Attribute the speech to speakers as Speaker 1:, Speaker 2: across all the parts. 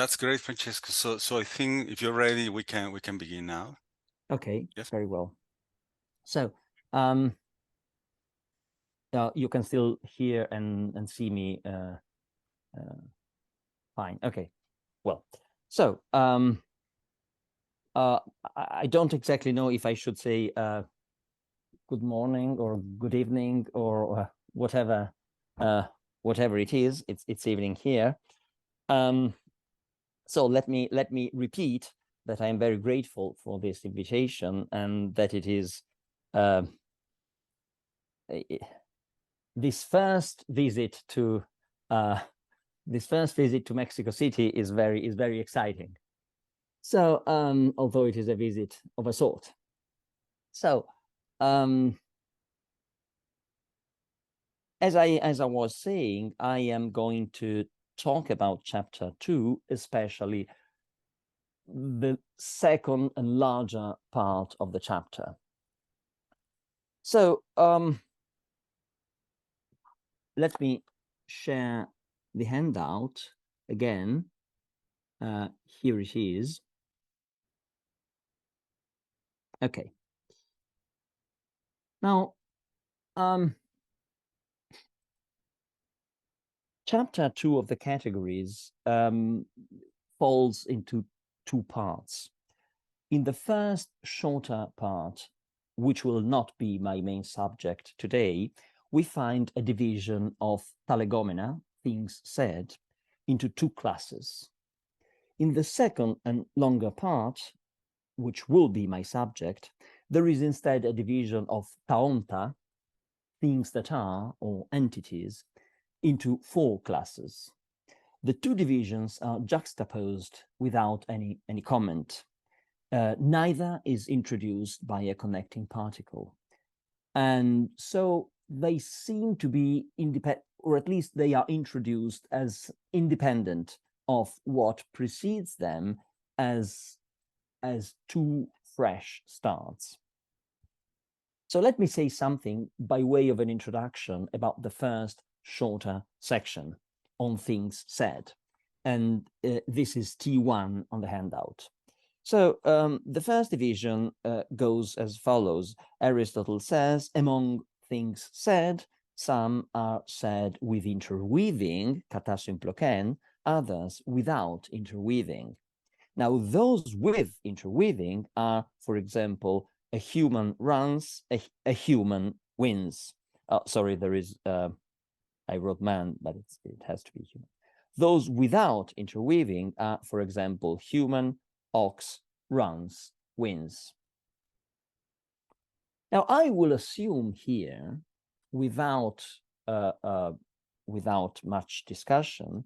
Speaker 1: That's great, Francesco. So I think if you're ready, we can begin now.
Speaker 2: Okay,
Speaker 1: Yes.
Speaker 2: very well. So you can still hear and see me fine. Okay, well, so I don't exactly know if I should say good morning or good evening or whatever whatever it is. It's evening here. So let me repeat that I am very grateful for this invitation and that it is this first visit to Mexico City is very exciting. So although it is a visit of a sort. So as I was saying, I am going to talk about chapter 2, especially the second and larger part of the chapter. So let me share the handout again. Here it is. Okay. Now, chapter 2 of the categories falls into two parts. In the first shorter part, which will not be my main subject today, we find a division of talegomena, things said, into two classes. In the second and longer part, which will be my subject, there is instead a division of taonta, things that are, or entities, into four classes. The two divisions are juxtaposed without any comment. Neither is introduced by a connecting particle. And so they seem to be independent, or at least they are introduced as independent of what precedes them as two fresh starts. So let me say something by way of an introduction about the first shorter section on things said. And this is T1 on the handout. So the first division goes as follows. Aristotle says, among things said, some are said with interweaving, kata symploken, others without interweaving. Now, those with interweaving are, for example, a human runs, a human wins. Sorry, there is, I wrote man, but it has to be human. Those without interweaving are, for example, human, ox, runs, wins. Now, I will assume here, without much discussion,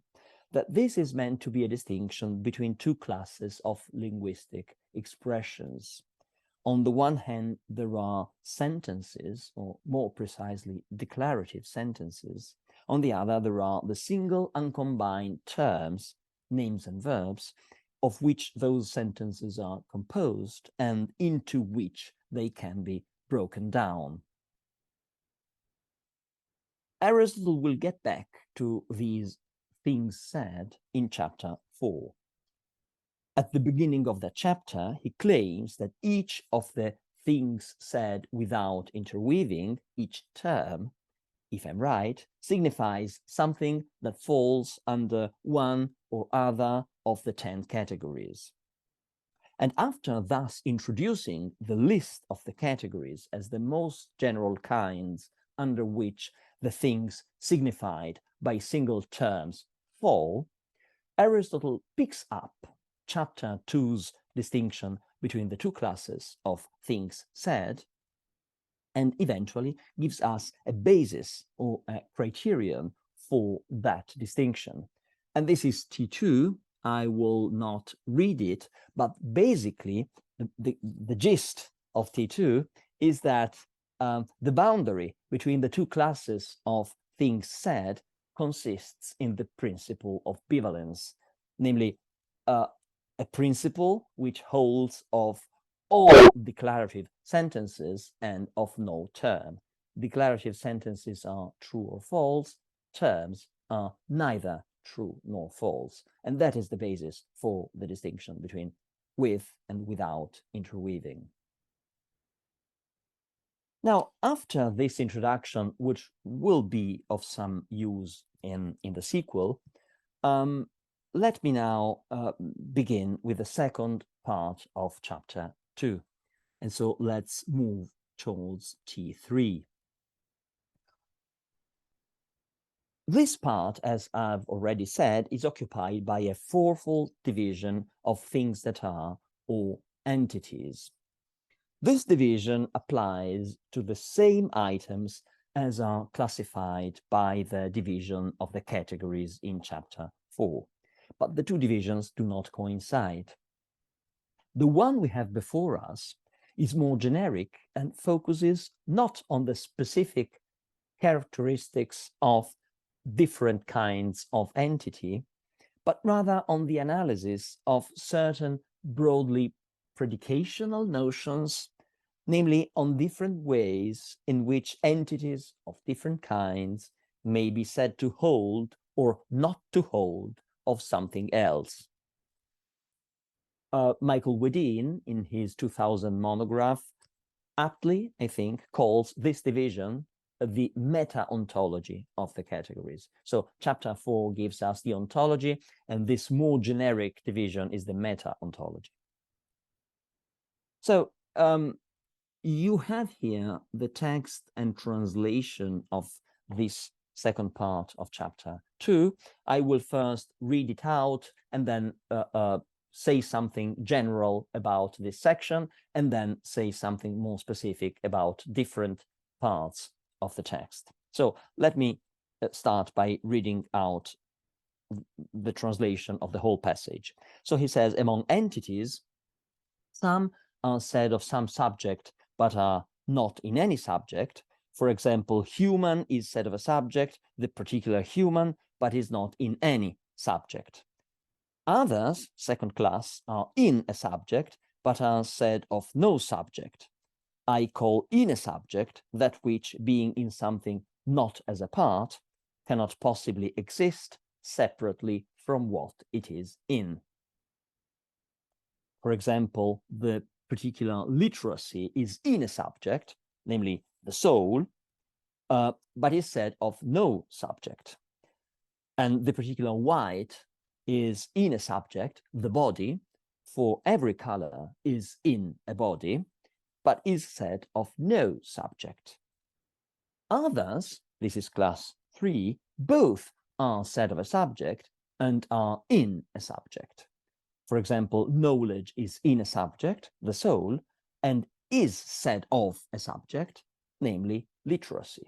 Speaker 2: that this is meant to be a distinction between two classes of linguistic expressions. On the one hand, there are sentences, or more precisely, declarative sentences. On the other, there are the single uncombined terms, names and verbs, of which those sentences are composed and into which they can be broken down. Aristotle will get back to these things said in chapter 4. At the beginning of that chapter, he claims that each of the things said without interweaving, each term, if I'm right, signifies something that falls under one or other of the 10 categories. And after thus introducing the list of the categories as the most general kinds under which the things signified by single terms fall, Aristotle picks up chapter 2's distinction between the two classes of things said and eventually gives us a basis or a criterion for that distinction. And this is T2. I will not read it, but basically the gist of T2 is that the boundary between the two classes of things said consists in the principle of bivalence, namely a principle which holds of all declarative sentences and of no term. Declarative sentences are true or false, terms are neither true nor false. And that is the basis for the distinction between with and without interweaving. Now, after this introduction, which will be of some use in the sequel, let me now begin with the second part of chapter 2. And so let's move towards T3. This part, as I've already said, is occupied by a fourfold division of things that are or entities. This division applies to the same items as are classified by the division of the categories in chapter 4, but the two divisions do not coincide. The one we have before us is more generic and focuses not on the specific characteristics of different kinds of entity, but rather on the analysis of certain broadly predicational notions, namely on different ways in which entities of different kinds may be said to hold or not to hold of something else. Michael Wedin, in his 2000 monograph, aptly, I think, calls this division the Meta-Ontology of the categories. So chapter 4 gives us the ontology, and this more generic division is the Meta-Ontology. So you have here the text and translation of this second part of chapter 2. I will first read it out and then say something general about this section, and then say something more specific about different parts of the text. So let me start by reading out the translation of the whole passage. So he says, among entities, some are said of some subject, but are not in any subject. For example, human is said of a subject, the particular human, but is not in any subject. Others, second class, are in a subject, but are said of no subject. I call in a subject that which, being in something not as a part, cannot possibly exist separately from what it is in. For example, the particular literacy is in a subject, namely the soul, but is said of no subject. And the particular white is in a subject, the body, for every color is in a body, but is said of no subject. Others, this is class 3, both are said of a subject and are in a subject. For example, knowledge is in a subject, the soul, and is said of a subject, namely literacy.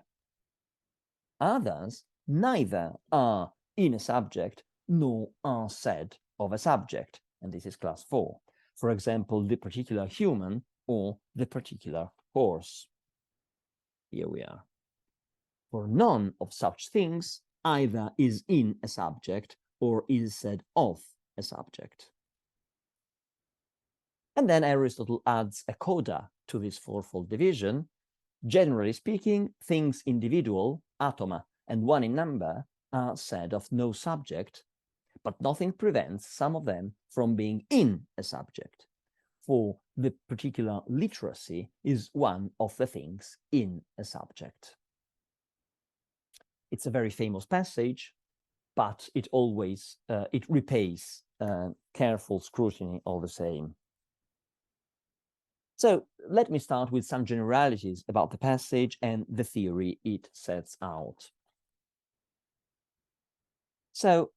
Speaker 2: Others neither are in a subject nor are said of a subject, and this is class 4. For example, the particular human or the particular horse. Here we are. For none of such things either is in a subject or is said of a subject. And then Aristotle adds a coda to this fourfold division. Generally speaking, things individual, atoma, and one in number are said of no subject, but nothing prevents some of them from being in a subject, for the particular literacy is one of the things in a subject. It's a very famous passage, but it always, it repays careful scrutiny all the same. So let me start with some generalities about the passage and the theory it sets out. So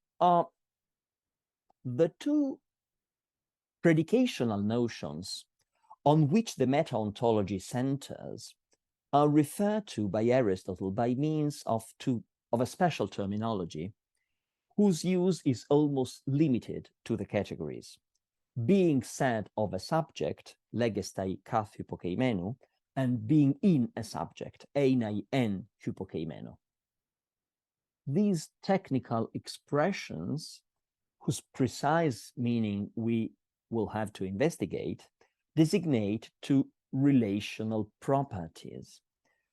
Speaker 2: the two predicational notions on which the meta-ontology centers are referred to by Aristotle by means of a special terminology whose use is almost limited to the categories. Being said of a subject, legestai kath hypokeimeno, and being in a subject, einai en hypokeimeno. These technical expressions, whose precise meaning we will have to investigate, designate two relational properties,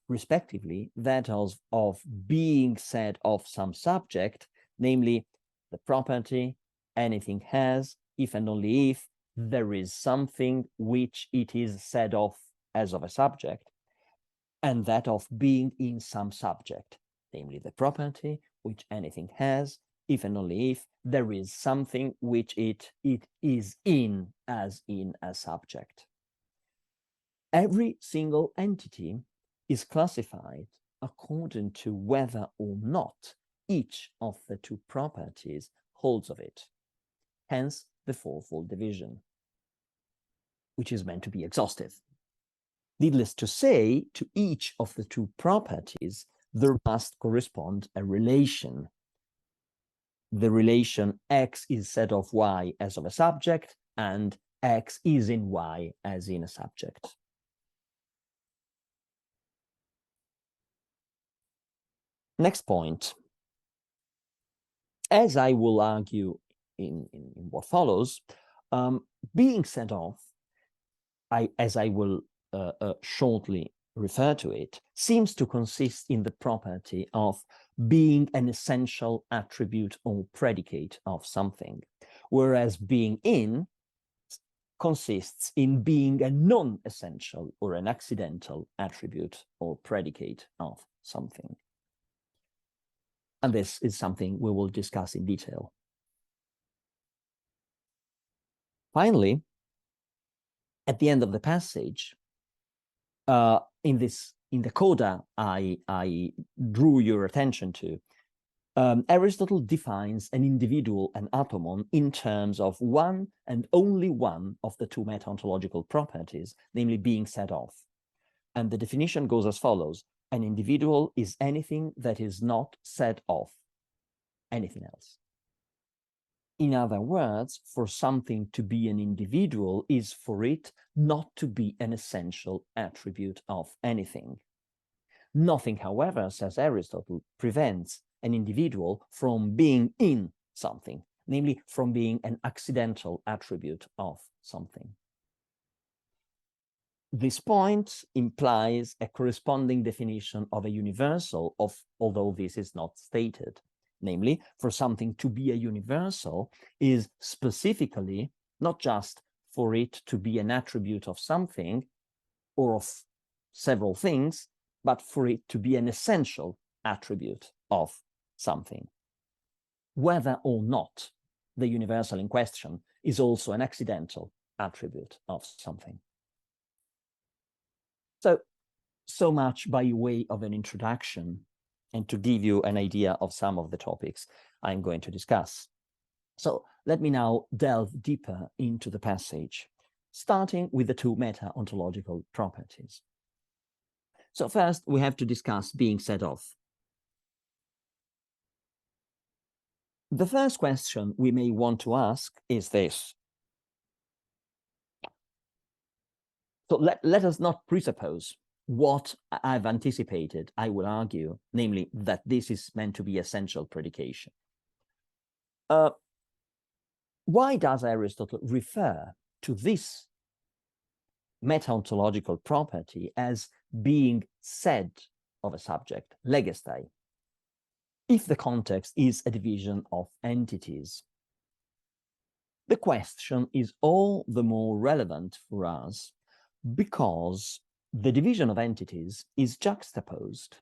Speaker 2: respectively that of being said of some subject, namely the property anything has if and only if there is something which it is said of as of a subject, and that of being in some subject, namely the property which anything has if and only if there is something which it is in, as in a subject. Every single entity is classified according to whether or not each of the two properties holds of it, hence the fourfold division, which is meant to be exhaustive. Needless to say, to each of the two properties, there must correspond a relation. The relation X is said of Y as of a subject, and X is in Y as in a subject. Next point. As I will argue in what follows, being said of, as I will shortly refer to it, seems to consist in the property of being an essential attribute or predicate of something, whereas being in consists in being a non-essential or an accidental attribute or predicate of something. And this is something we will discuss in detail. Finally, at the end of the passage, in the coda I drew your attention to, Aristotle defines an individual, an atomon, in terms of one and only one of the two meta-ontological properties, namely being said of. And the definition goes as follows: an individual is anything that is not said of anything else. In other words, for something to be an individual is for it not to be an essential attribute of anything. Nothing, however, says Aristotle, prevents an individual from being in something, namely from being an accidental attribute of something. This point implies a corresponding definition of a universal, although this is not stated. Namely, for something to be a universal is specifically not just for it to be an attribute of something or of several things, but for it to be an essential attribute of something, whether or not the universal in question is also an accidental attribute of something. So much by way of an introduction and to give you an idea of some of the topics I'm going to discuss. So let me now delve deeper into the passage, starting with the two meta-ontological properties. So first, we have to discuss being said of. The first question we may want to ask is this. So let us not presuppose what I've anticipated, I will argue, namely that this is meant to be essential predication. Why does Aristotle refer to this meta-ontological property as being said of a subject, legestai, if the context is a division of entities? The question is all the more relevant for us because the division of entities is juxtaposed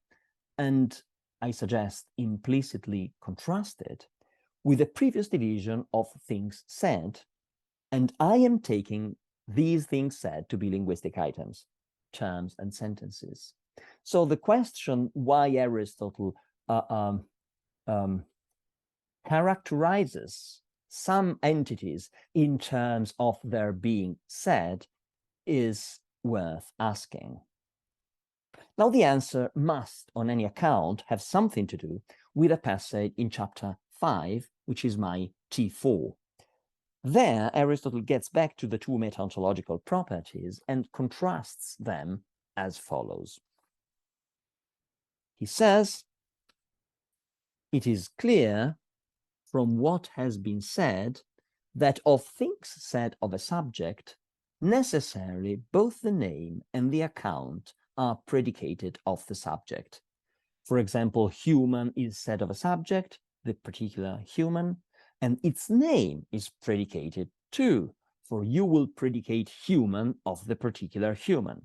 Speaker 2: and, I suggest, implicitly contrasted with the previous division of things said, and I am taking these things said to be linguistic items, terms and sentences. So the question why Aristotle characterizes some entities in terms of their being said is worth asking. Now, the answer must, on any account, have something to do with a passage in chapter 5, which is my T4. There, Aristotle gets back to the two meta-ontological properties and contrasts them as follows. He says, it is clear from what has been said that of things said of a subject, necessarily both the name and the account are predicated of the subject. For example, human is said of a subject, the particular human, and its name is predicated too, for you will predicate human of the particular human.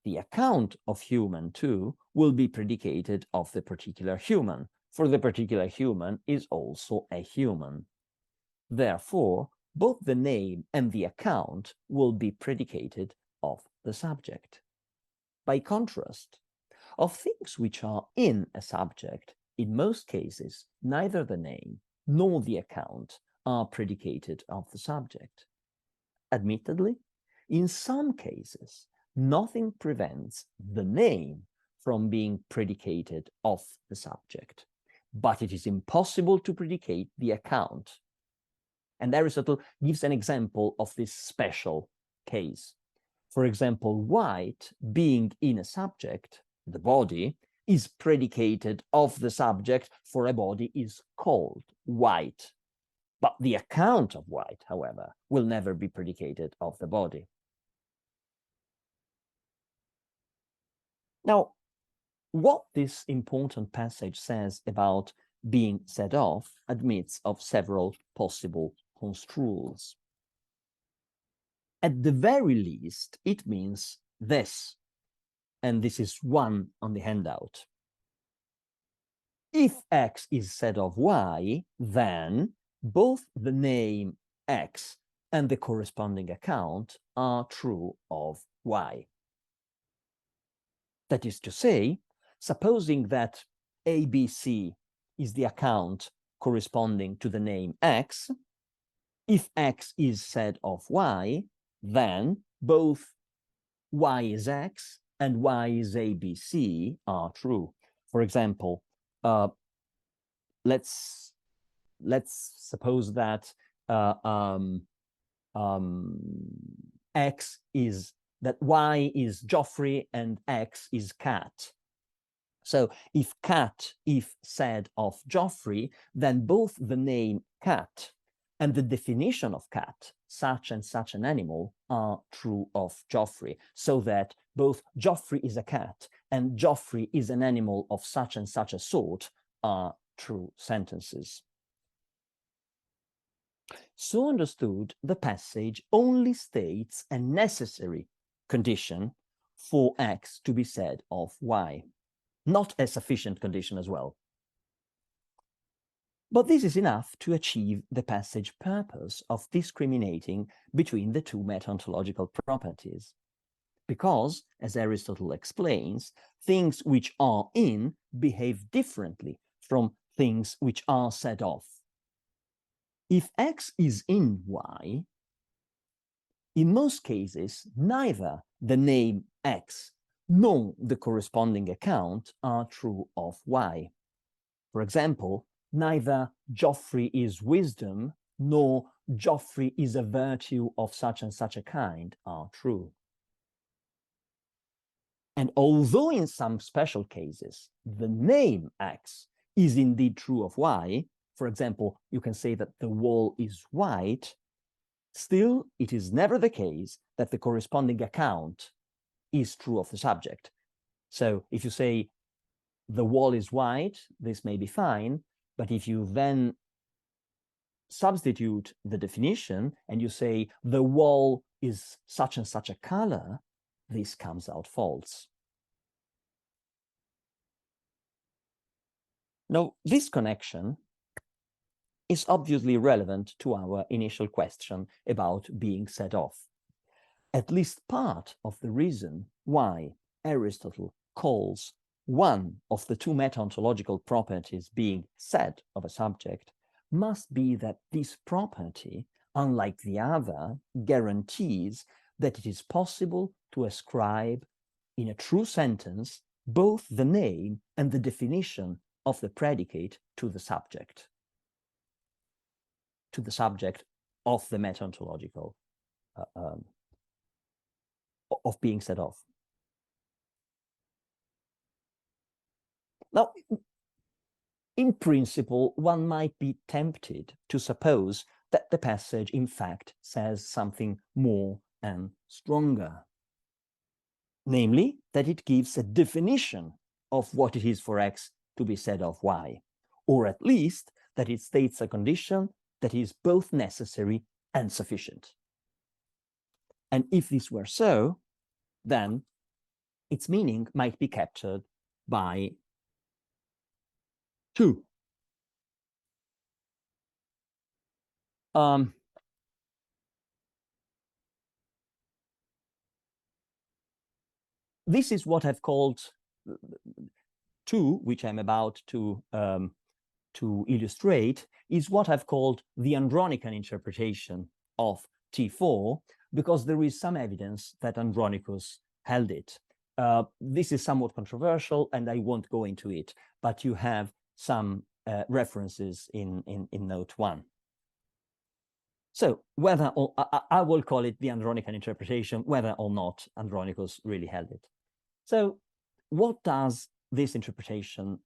Speaker 2: The account of human too will be predicated of the particular human, for the particular human is also a human. Therefore, both the name and the account will be predicated of the subject. By contrast, of things which are in a subject, in most cases, neither the name nor the account are predicated of the subject. Admittedly, in some cases, nothing prevents the name from being predicated of the subject, but it is impossible to predicate the account. And Aristotle gives an example of this special case. For example, white being in a subject, the body, is predicated of the subject, for a body is called white. But the account of white, however, will never be predicated of the body. Now, what this important passage says about being said of admits of several possible construals. At the very least, it means this, and this is one on the handout. If X is said of Y, then both the name X and the corresponding account are true of Y. That is to say, supposing that ABC is the account corresponding to the name X, if X is said of Y, then both Y is X and Y is ABC are true. For example, let's suppose that X is that Y is Geoffrey and X is cat. So if cat, if said of Geoffrey, then both the name cat and the definition of cat, such and such an animal, are true of Geoffrey, so that both Geoffrey is a cat and Geoffrey is an animal of such and such a sort are true sentences. So understood, the passage only states a necessary condition for X to be said of Y, not a sufficient condition as well. But this is enough to achieve the passage purpose of discriminating between the two meta-ontological properties. Because, as Aristotle explains, things which are in behave differently from things which are said of. If X is in Y, in most cases, neither the name X nor the corresponding account are true of Y. For example, neither Geoffrey is wisdom nor Geoffrey is a virtue of such and such a kind are true. And although in some special cases the name X is indeed true of Y, for example, you can say that the wall is white, still it is never the case that the corresponding account is true of the subject. So if you say the wall is white, this may be fine, but if you then substitute the definition and you say the wall is such and such a color, this comes out false. Now, this connection is obviously relevant to our initial question about being said of. At least part of the reason why Aristotle calls one of the two meta-ontological properties being said of a subject must be that this property, unlike the other, guarantees that it is possible to ascribe in a true sentence both the name and the definition of the predicate to the subject of the meta-ontological of being said of. Now, in principle, one might be tempted to suppose that the passage, in fact, says something more and stronger, namely, that it gives a definition of what it is for X to be said of Y, or at least that it states a condition that is both necessary and sufficient. And if this were so, then its meaning might be captured by 2. This is what I've called 2, which I'm about to illustrate, is what I've called the Andronican interpretation of T4, because there is some evidence that Andronicus held it. This is somewhat controversial, and I won't go into it, but you have some references in note 1. So whether or, I will call it the Andronican interpretation, whether or not Andronicus really held it. So what does this interpretation,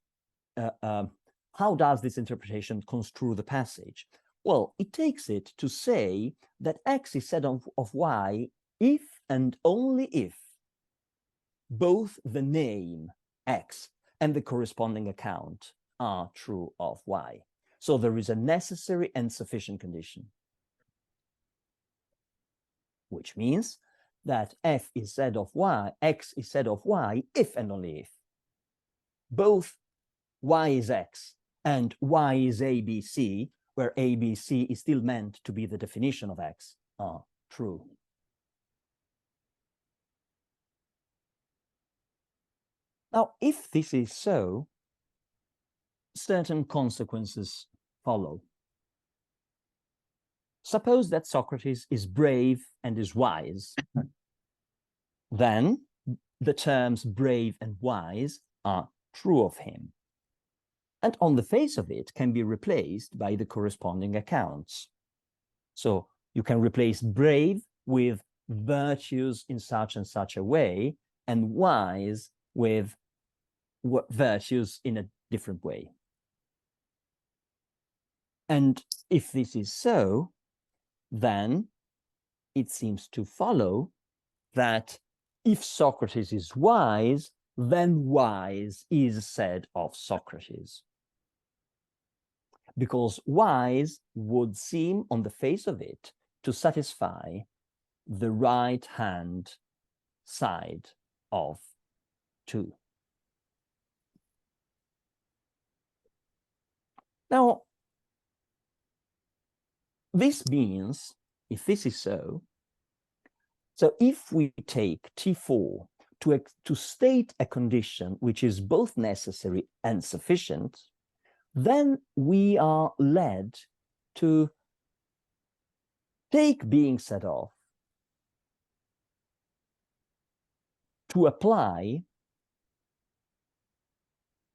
Speaker 2: how does this interpretation construe the passage? Well, it takes it to say that X is said of Y if and only if both the name X and the corresponding account are true of Y. So there is a necessary and sufficient condition, which means that F is said of Y, X is said of Y if and only if both Y is X and Y is ABC, where ABC is still meant to be the definition of X, are true. Now, if this is so, certain consequences follow. Suppose that Socrates is brave and is wise, then the terms brave and wise are true of him, and on the face of it can be replaced by the corresponding accounts. So you can replace brave with virtues in such and such a way, and wise with virtues in a different way. And if this is so, then it seems to follow that if Socrates is wise, then wise is said of Socrates. Because wise would seem on the face of it to satisfy the right-hand side of 2. Now, this means, if this is so, so if we take T4 to state a condition which is both necessary and sufficient, then we are led to take being set of, to apply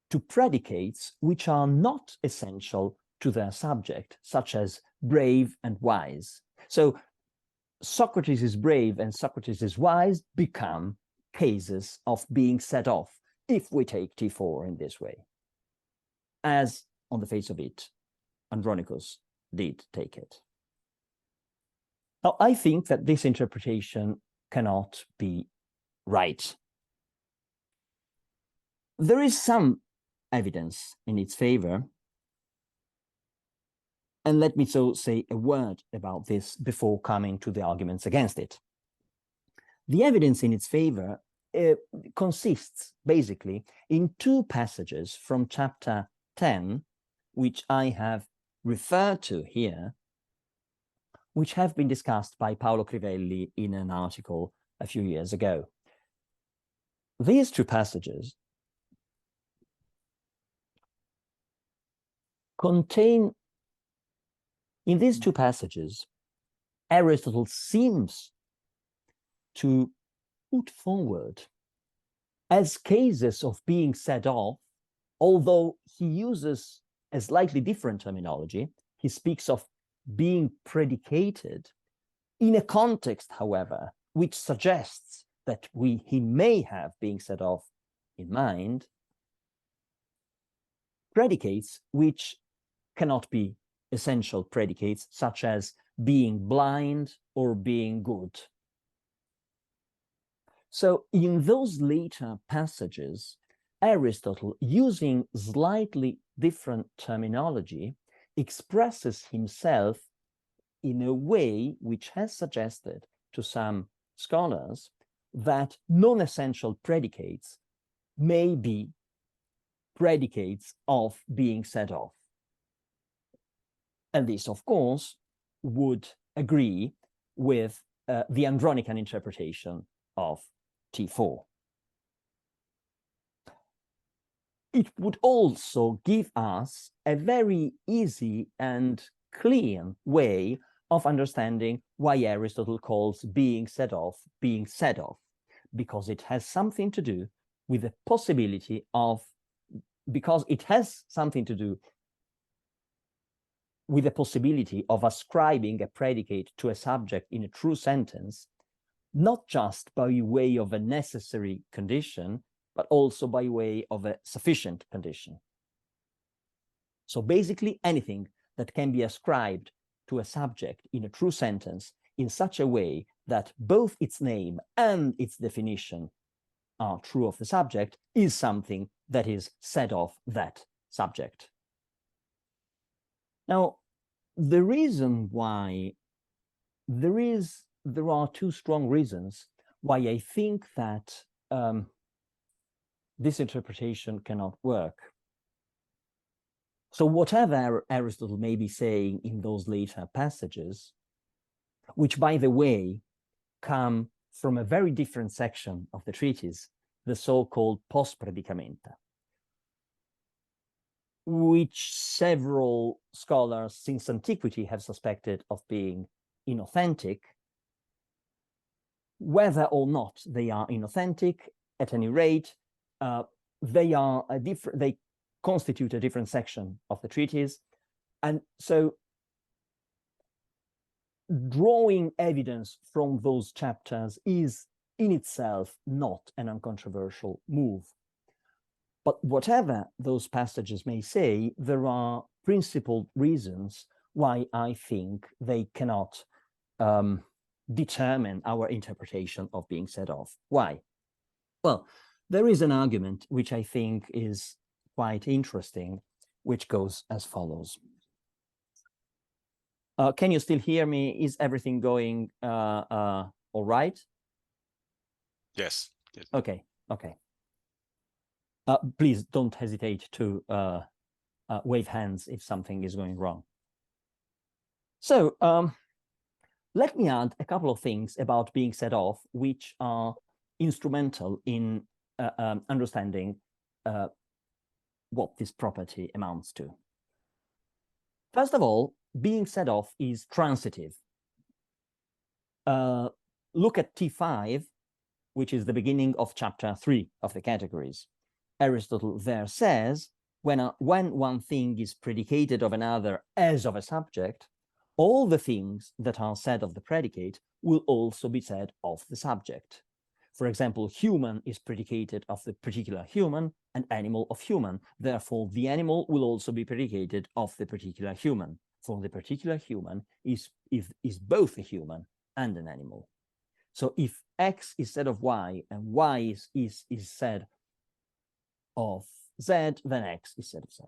Speaker 2: to predicates which are not essential to their subject, such as brave and wise. So Socrates is brave and Socrates is wise become cases of being set off if we take T4 in this way, as on the face of it, Andronicus did take it. Now, I think that this interpretation cannot be right. There is some evidence in its favor, and let me so say a word about this before coming to the arguments against it. The evidence in its favor consists basically in 2 passages from chapter 10, which I have referred to here, which have been discussed by Paolo Crivelli in an article a few years ago. These 2 passages contain, in these 2 passages, Aristotle seems to put forward as cases of being set off, although he uses a slightly different terminology. He speaks of being predicated in a context, however, which suggests that he may have being set off in mind, predicates which cannot be essential predicates, such as being blind or being good. So in those later passages, Aristotle, using slightly different terminology, expresses himself in a way which has suggested to some scholars that non-essential predicates may be predicates of being set off. And this, of course, would agree with the Andronican interpretation of T4. It would also give us a very easy and clean way of understanding why Aristotle calls being set off, because it has something to do with the possibility of, ascribing a predicate to a subject in a true sentence, not just by way of a necessary condition, but also by way of a sufficient condition. So basically anything that can be ascribed to a subject in a true sentence in such a way that both its name and its definition are true of the subject is something that is set off that subject. Now, the reason why there are two strong reasons why I think that this interpretation cannot work. So whatever Aristotle may be saying in those later passages, which, by the way, come from a very different section of the treatise, the so-called post predicamenta, which several scholars since antiquity have suspected of being inauthentic. Whether or not they are inauthentic, at any rate, they constitute a different section of the treatise. And so drawing evidence from those chapters is in itself not an uncontroversial move. But whatever those passages may say, there are principled reasons why I think they cannot determine our interpretation of being set off. Why? Well, there is an argument which I think is quite interesting, which goes as follows. Can you still hear me? Is everything going all right?
Speaker 1: Yes. Yes.
Speaker 2: Okay, okay. Please don't hesitate to wave hands if something is going wrong. So let me add a couple of things about being set off, which are instrumental in understanding what this property amounts to. First of all, being set off is transitive. Look at T5, which is the beginning of chapter 3 of the categories. Aristotle there says, when one thing is predicated of another as of a subject, all the things that are said of the predicate will also be said of the subject. For example, human is predicated of the particular human, and animal of human. Therefore, the animal will also be predicated of the particular human. For the particular human is both a human and an animal. So if X is said of Y and Y is said of Z, then X is said of Z.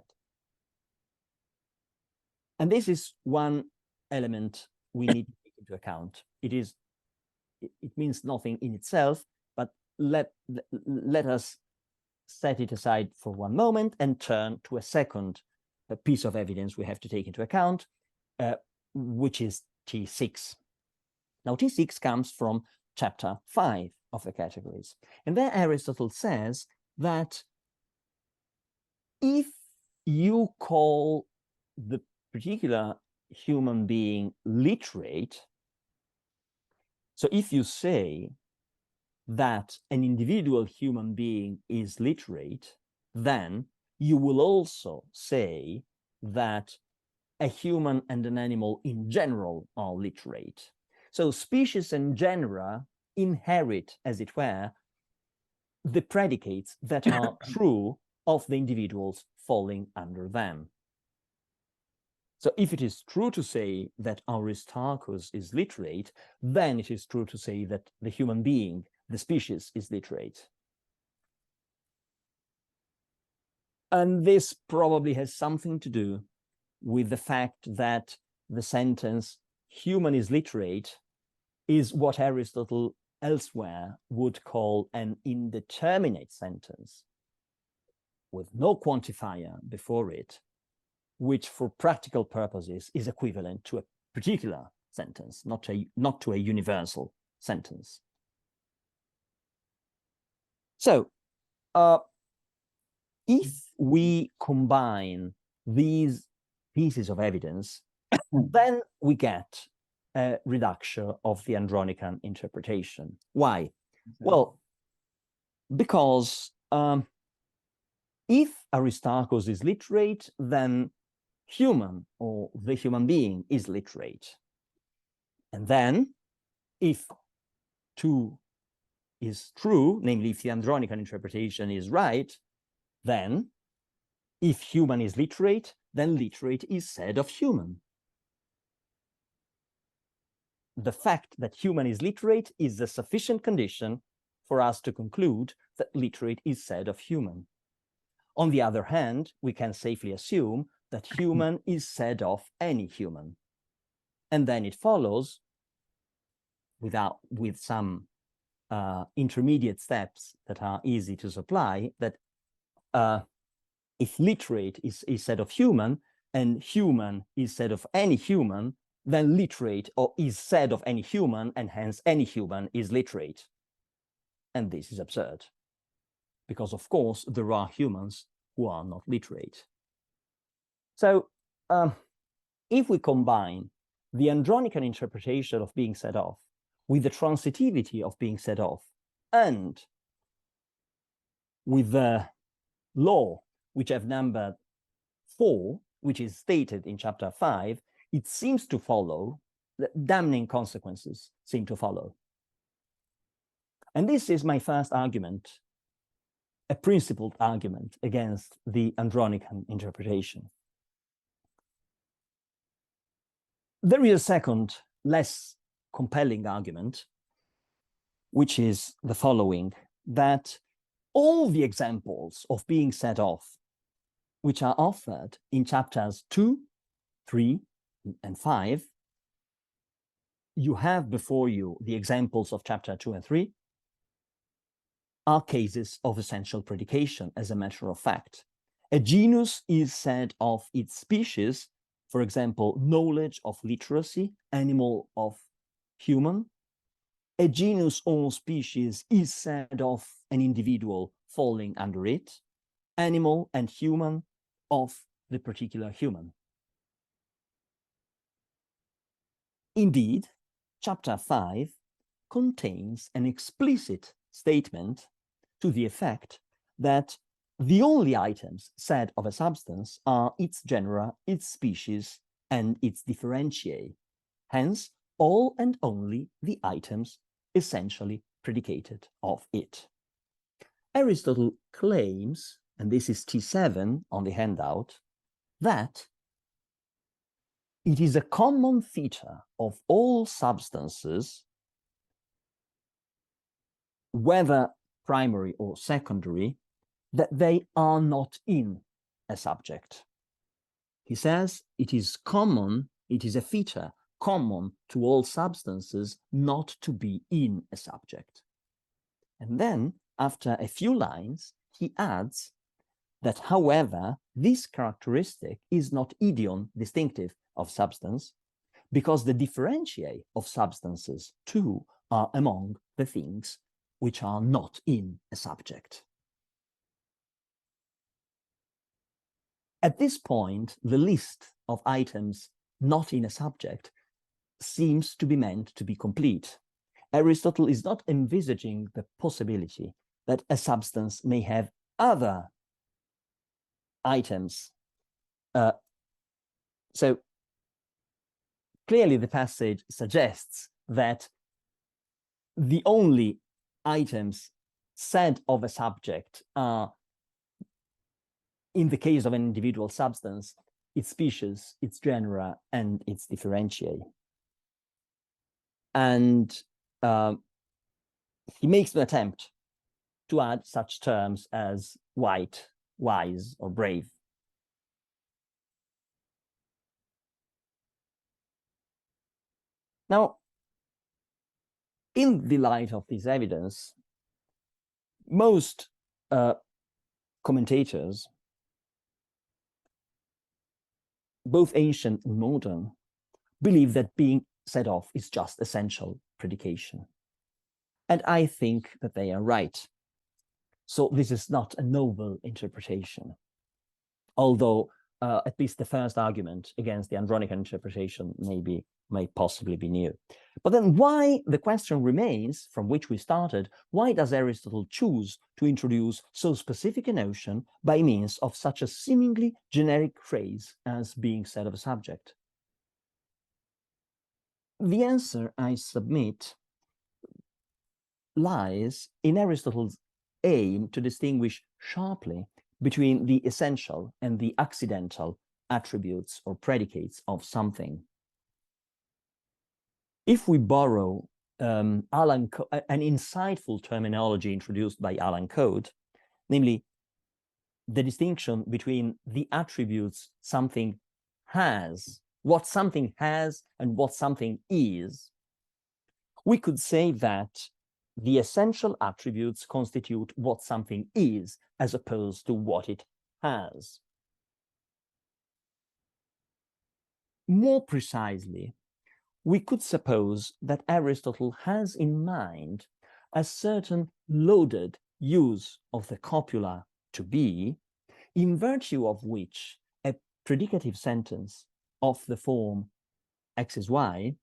Speaker 2: And this is one element we need to take into account. It means nothing in itself, but let us set it aside for one moment and turn to a second piece of evidence we have to take into account, which is T6. Now, T6 comes from chapter 5 of the categories. And there Aristotle says that if you call the particular human being literate, so if you say that an individual human being is literate, then you will also say that a human and an animal in general are literate. So species and genera inherit, as it were, the predicates that are true of the individuals falling under them. So if it is true to say that Aristarchus is literate, then it is true to say that the human being, the species, is literate. And this probably has something to do with the fact that the sentence human is literate is what Aristotle elsewhere would call an indeterminate sentence with no quantifier before it, which for practical purposes is equivalent to a particular sentence, not to a universal sentence. So if we combine these pieces of evidence, then we get a reduction of the Andronican interpretation. Why? Okay. Well, because if Aristarchus is literate, then human or the human being is literate. And then if 2 is true, namely if the Andronican interpretation is right, then if human is literate, then literate is said of human. The fact that human is literate is a sufficient condition for us to conclude that literate is said of human. On the other hand, we can safely assume that human is said of any human. And then it follows, with some intermediate steps that are easy to supply, that if literate is said of human and human is said of any human, then literate or is said of any human, and hence any human is literate. And this is absurd, because of course there are humans who are not literate. So if we combine the Andronican interpretation of being said of with the transitivity of being said of, and with the law which I've numbered 4, which is stated in chapter 5, it seems to follow that damning consequences seem to follow. And this is my first argument, a principled argument against the Andronican interpretation. There is a second, less compelling argument, which is the following, that all the examples of being said of, which are offered in chapters 2, 3, and 5, you have before you the examples of chapter 2 and 3, are cases of essential predication, as a matter of fact. A genus is said of its species, for example, knowledge of literacy, animal of human. A genus or species is said of an individual falling under it, animal and human of the particular human. Indeed, chapter 5 contains an explicit statement to the effect that the only items said of a substance are its genera, its species, and its differentiae. Hence, all and only the items essentially predicated of it. Aristotle claims, and this is T7 on the handout, that it is a common feature of all substances, whether primary or secondary, that they are not in a subject. He says it is common, it is a feature common to all substances not to be in a subject. And then, after a few lines, he adds that, however, this characteristic is not idiom distinctive of substance, because the differentiae of substances too are among the things which are not in a subject. At this point, the list of items not in a subject seems to be meant to be complete. Aristotle is not envisaging the possibility that a substance may have other items. So clearly the passage suggests that the only items said of a subject are, in the case of an individual substance, its species, its genera, and its differentiae. And he makes an attempt to add such terms as white, wise, or brave. Now, in the light of this evidence, most commentators, both ancient and modern, believe that being set off is just essential predication. And I think that they are right. So this is not a novel interpretation, although at least the first argument against the Andronic interpretation may possibly be new. But then why, the question remains, from which we started, why does Aristotle choose to introduce so specific a notion by means of such a seemingly generic phrase as being said of a subject? The answer, I submit, lies in Aristotle's aim to distinguish sharply between the essential and the accidental attributes or predicates of something. If we borrow an insightful terminology introduced by Alan Code, namely the distinction between the attributes something has, what something has and what something is, we could say that the essential attributes constitute what something is as opposed to what it has. More precisely, we could suppose that Aristotle has in mind a certain loaded use of the copula to be, in virtue of which a predicative sentence of the form x is y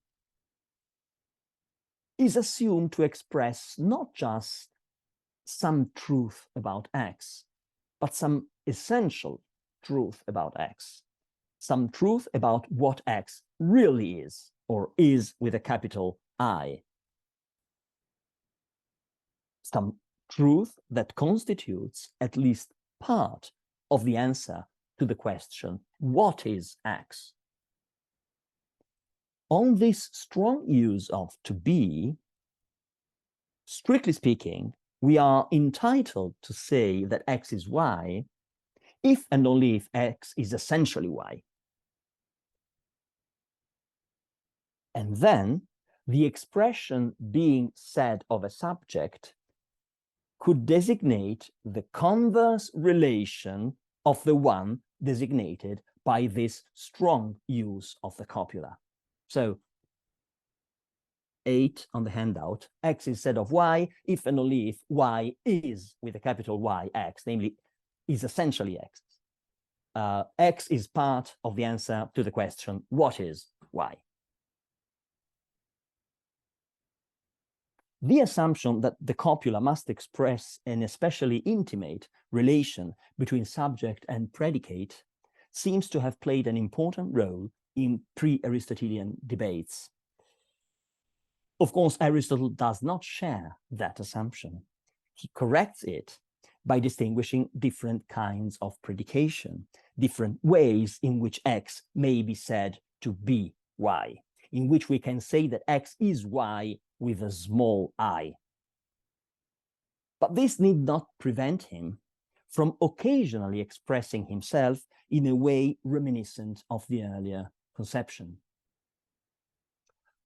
Speaker 2: is assumed to express not just some truth about x, but some essential truth about x, some truth about what x really is, or is with a capital I. Some truth that constitutes at least part of the answer to the question, what is x? On this strong use of to be, strictly speaking, we are entitled to say that x is y if and only if x is essentially y. And then the expression being said of a subject could designate the converse relation of the one designated by this strong use of the copula. So 8 on the handout, x is said of y if and only if y is with a capital Y x, namely is essentially x. X is part of the answer to the question, what is y? The assumption that the copula must express an especially intimate relation between subject and predicate seems to have played an important role in pre-Aristotelian debates. Of course, Aristotle does not share that assumption. He corrects it by distinguishing different kinds of predication, different ways in which x may be said to be y, in which we can say that x is y with a small I. But this need not prevent him from occasionally expressing himself in a way reminiscent of the earlier conception.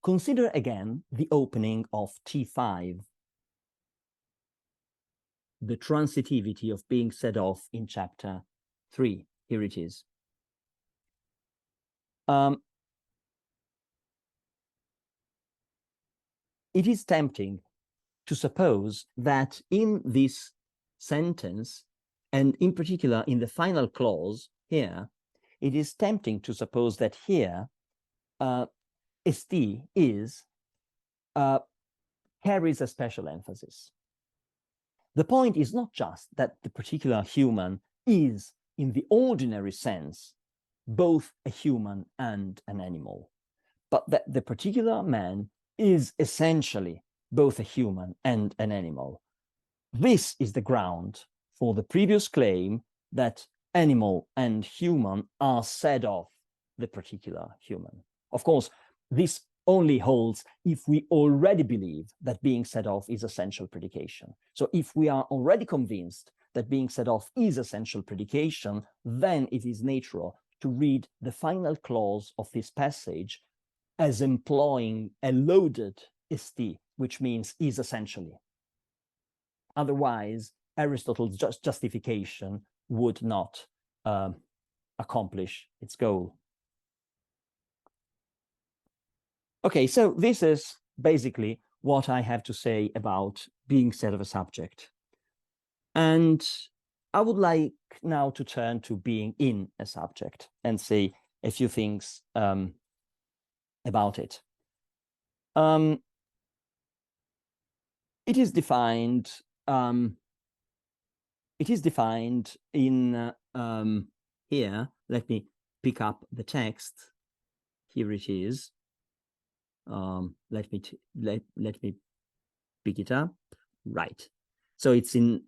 Speaker 2: Consider again the opening of T5, the transitivity of being set off in chapter 3. Here it is. It is tempting to suppose that in this sentence, and in particular in the final clause here, it is tempting to suppose that here st is carries a special emphasis. The point is not just that the particular human is, in the ordinary sense, both a human and an animal, but that the particular man is essentially both a human and an animal. This is the ground for the previous claim that animal and human are said of the particular human. Of course, this only holds if we already believe that being said of is essential predication. So if we are already convinced that being said of is essential predication, then it is natural to read the final clause of this passage as employing a loaded st, which means is essentially. Otherwise, Aristotle's justification would not accomplish its goal. Okay, so this is basically what I have to say about being said of a subject. And I would like now to turn to being in a subject and say a few things about it. It is defined. It is defined in here. Let me pick up the text. Here it is. Let me pick it up. Right. So it's in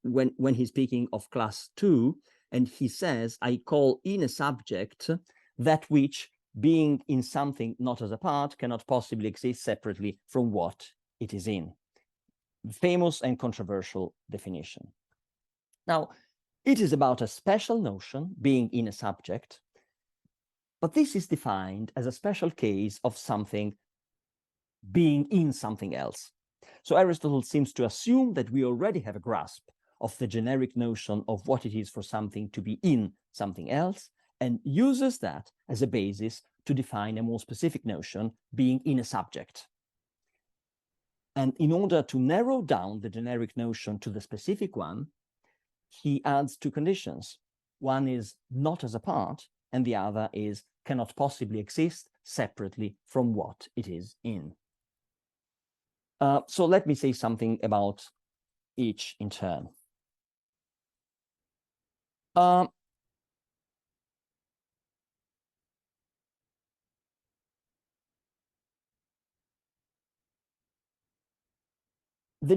Speaker 2: when he's speaking of class 2, and he says, I call in a subject that which, being in something not as a part, cannot possibly exist separately from what it is in. Famous and controversial definition. Now, it is about a special notion, being in a subject, but this is defined as a special case of something being in something else. So Aristotle seems to assume that we already have a grasp of the generic notion of what it is for something to be in something else, and uses that as a basis to define a more specific notion, being in a subject. And in order to narrow down the generic notion to the specific one, he adds two conditions. One is not as a part, and the other is cannot possibly exist separately from what it is in. So let me say something about each in turn. The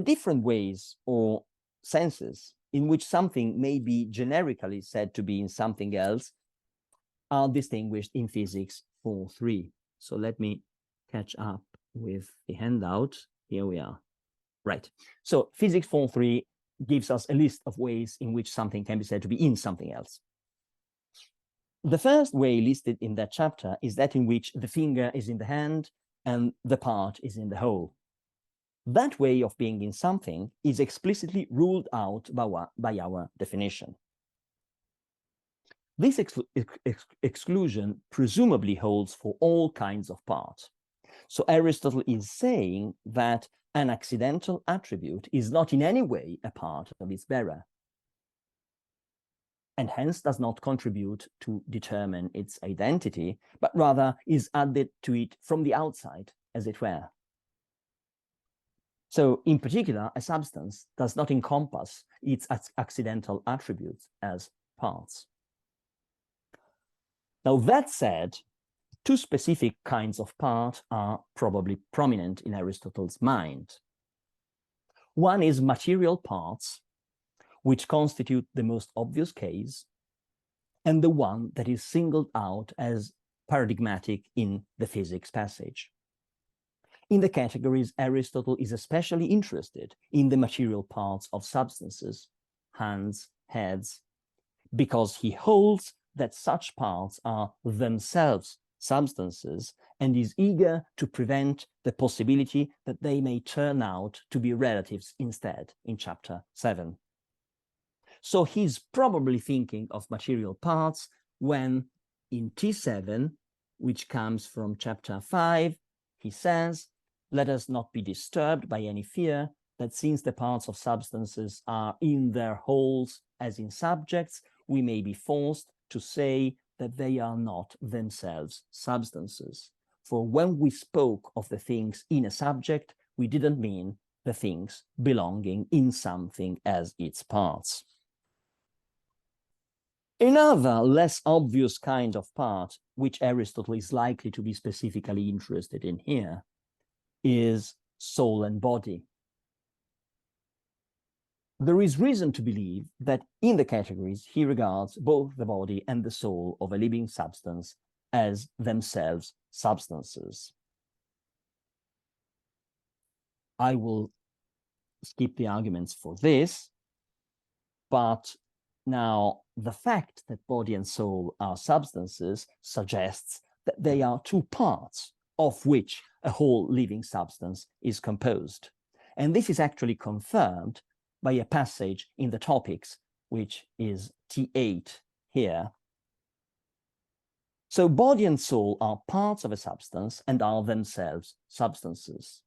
Speaker 2: different ways or senses in which something may be generically said to be in something else are distinguished in physics 4.3. So let me catch up with the handout. Here we are. Right. So physics 4.3 gives us a list of ways in which something can be said to be in something else. The first way listed in that chapter is that in which the finger is in the hand and the part is in the hole. That way of being in something is explicitly ruled out by our definition. This exclusion presumably holds for all kinds of parts. So Aristotle is saying that an accidental attribute is not in any way a part of its bearer, and hence does not contribute to determine its identity, but rather is added to it from the outside, as it were. So in particular, a substance does not encompass its accidental attributes as parts. Now, that said, two specific kinds of part are probably prominent in Aristotle's mind. One is material parts, which constitute the most obvious case, and the one that is singled out as paradigmatic in the physics passage. In the categories, Aristotle is especially interested in the material parts of substances, hands, heads, because he holds that such parts are themselves substances and is eager to prevent the possibility that they may turn out to be relatives instead in chapter 7. So he's probably thinking of material parts when in T7, which comes from chapter 5, he says, let us not be disturbed by any fear that since the parts of substances are in their wholes as in subjects, we may be forced to say that they are not themselves substances. For when we spoke of the things in a subject, we didn't mean the things belonging in something as its parts. Another less obvious kind of part, which Aristotle is likely to be specifically interested in here, is soul and body. There is reason to believe that in the categories he regards both the body and the soul of a living substance as themselves substances. I will skip the arguments for this, but now the fact that body and soul are substances suggests that they are two parts of which a whole living substance is composed. And this is actually confirmed by a passage in the Topics, which is T8 here. So body and soul are parts of a substance and are themselves substances.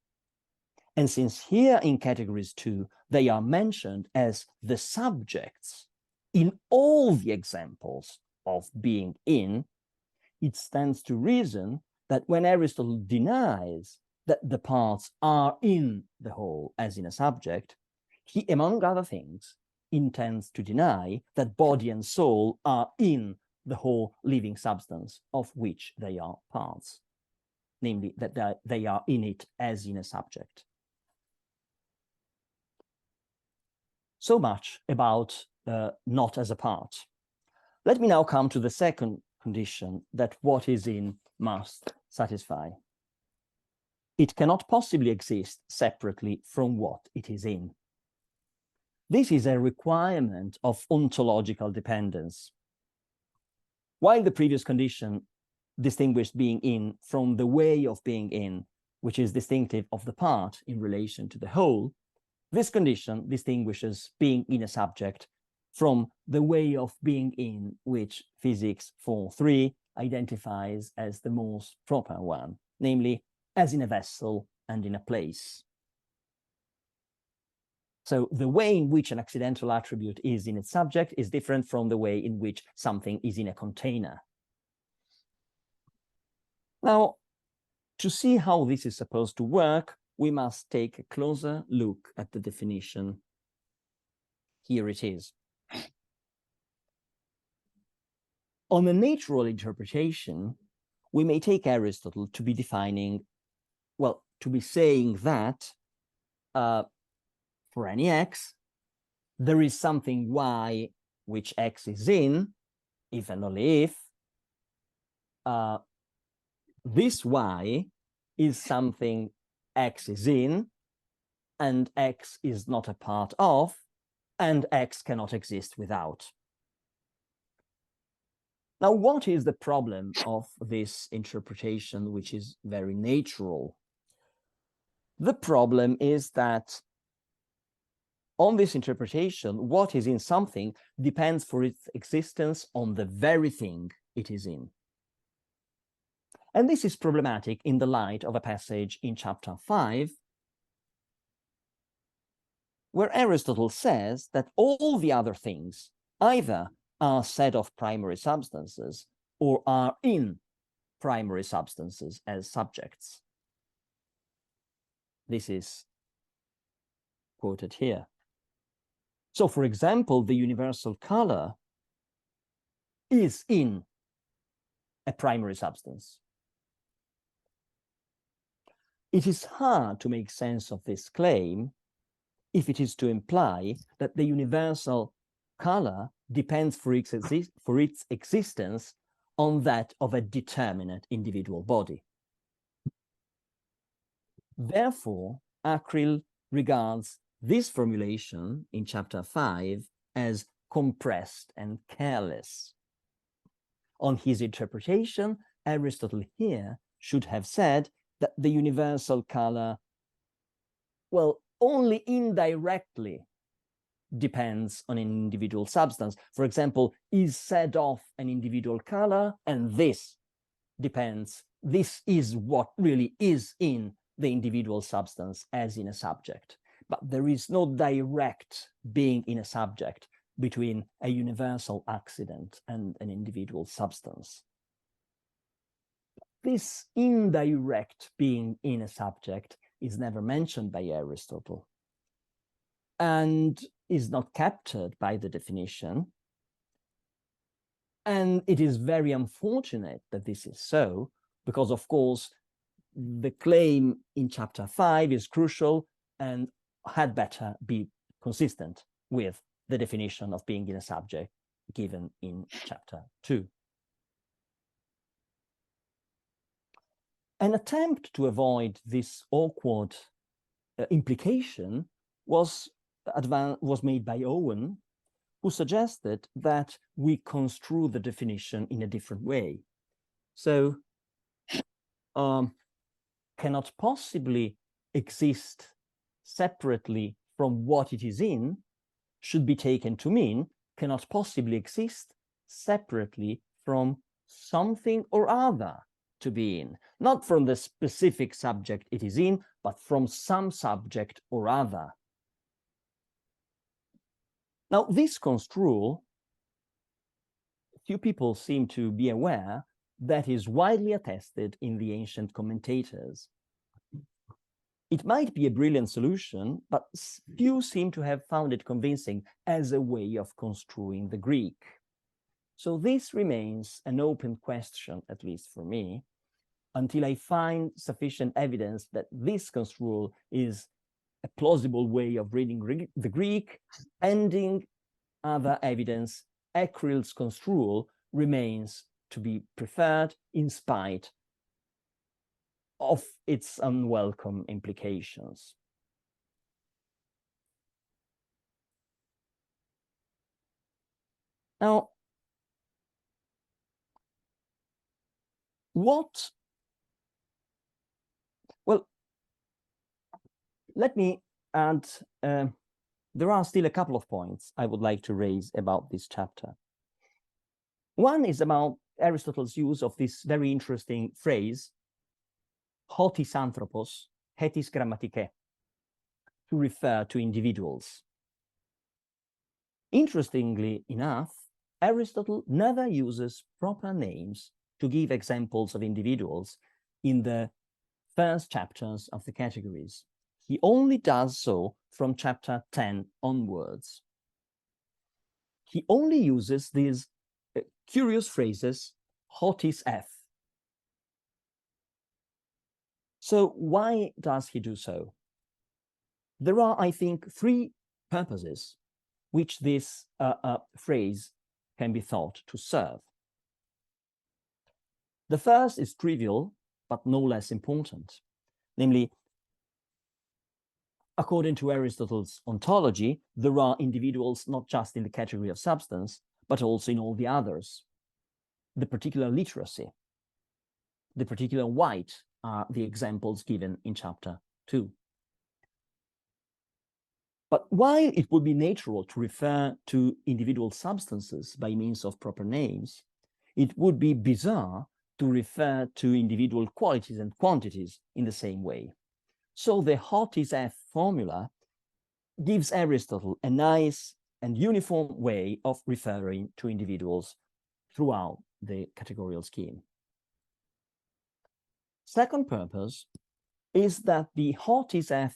Speaker 2: And since here in categories 2, they are mentioned as the subjects in all the examples of being in, it stands to reason that when Aristotle denies that the parts are in the whole as in a subject, he, among other things, intends to deny that body and soul are in the whole living substance of which they are parts, namely that they are in it as in a subject. So much about not as a part. Let me now come to the second condition that what is in must satisfy. It cannot possibly exist separately from what it is in. This is a requirement of ontological dependence. While the previous condition distinguished being in from the way of being in, which is distinctive of the part in relation to the whole, this condition distinguishes being in a subject from the way of being in which physics 4.3 identifies as the most proper one, namely as in a vessel and in a place. So the way in which an accidental attribute is in its subject is different from the way in which something is in a container. Now, to see how this is supposed to work, we must take a closer look at the definition. Here it is. On a natural interpretation, we may take Aristotle to be defining, well, to be saying that for any x, there is something y which x is in, if and only if this y is something x is in, and x is not a part of, and x cannot exist without. Now, what is the problem of this interpretation, which is very natural? The problem is that on this interpretation, what is in something depends for its existence on the very thing it is in. And this is problematic in the light of a passage in chapter 5, where Aristotle says that all the other things either are said of primary substances or are in primary substances as subjects. This is quoted here. So, for example, the universal color is in a primary substance. It is hard to make sense of this claim if it is to imply that the universal color depends for its existence on that of a determinate individual body. Therefore, Acril regards this formulation in chapter 5 as compressed and careless. On his interpretation, Aristotle here should have said that the universal color, well, only indirectly depends on an individual substance. For example, is said of an individual color, and this depends. This is what really is in the individual substance as in a subject. But there is no direct being in a subject between a universal accident and an individual substance. This indirect being in a subject is never mentioned by Aristotle and is not captured by the definition. And it is very unfortunate that this is so, because of course, the claim in chapter 5 is crucial and had better be consistent with the definition of being in a subject given in chapter 2. An attempt to avoid this awkward implication was made by Owen, who suggested that we construe the definition in a different way. So cannot possibly exist separately from what it is in should be taken to mean cannot possibly exist separately from something or other to be in, not from the specific subject it is in, but from some subject or other. Now, this construal, few people seem to be aware that is widely attested in the ancient commentators. It might be a brilliant solution, but few seem to have found it convincing as a way of construing the Greek. So this remains an open question, at least for me, until I find sufficient evidence that this construal is a plausible way of reading the Greek. Pending other evidence, Ecril's construal remains to be preferred in spite of its unwelcome implications. Now, well, let me add, there are still a couple of points I would like to raise about this chapter. One is about Aristotle's use of this very interesting phrase, hotis anthropos, hetis grammatike, to refer to individuals. Interestingly enough, Aristotle never uses proper names to give examples of individuals in the first chapters of the categories. He only does so from chapter 10 onwards. He only uses these curious phrases, hotis f. So why does he do so? There are, I think, three purposes which this phrase can be thought to serve. The first is trivial, but no less important. Namely, according to Aristotle's ontology, there are individuals not just in the category of substance, but also in all the others. The particular literacy, the particular white are the examples given in chapter 2. But while it would be natural to refer to individual substances by means of proper names, it would be bizarre to refer to individual qualities and quantities in the same way. So the hotis f formula gives Aristotle a nice and uniform way of referring to individuals throughout the categorical scheme. Second purpose is that the hotis f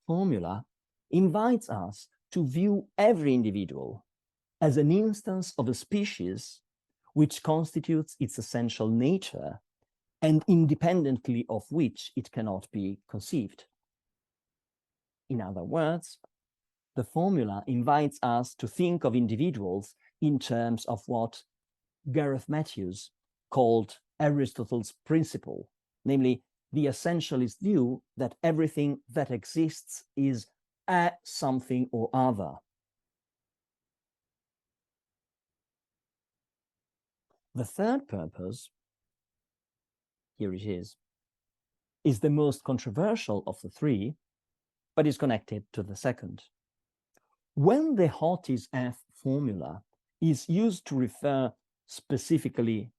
Speaker 2: formula invites us to view every individual as an instance of a species which constitutes its essential nature and independently of which it cannot be conceived. In other words, the formula invites us to think of individuals in terms of what Gareth Matthews called Aristotle's principle, namely the essentialist view that everything that exists is a something or other. The third purpose, here it is the most controversial of the three, but is connected to the second. When the hotis f formula is used to refer specifically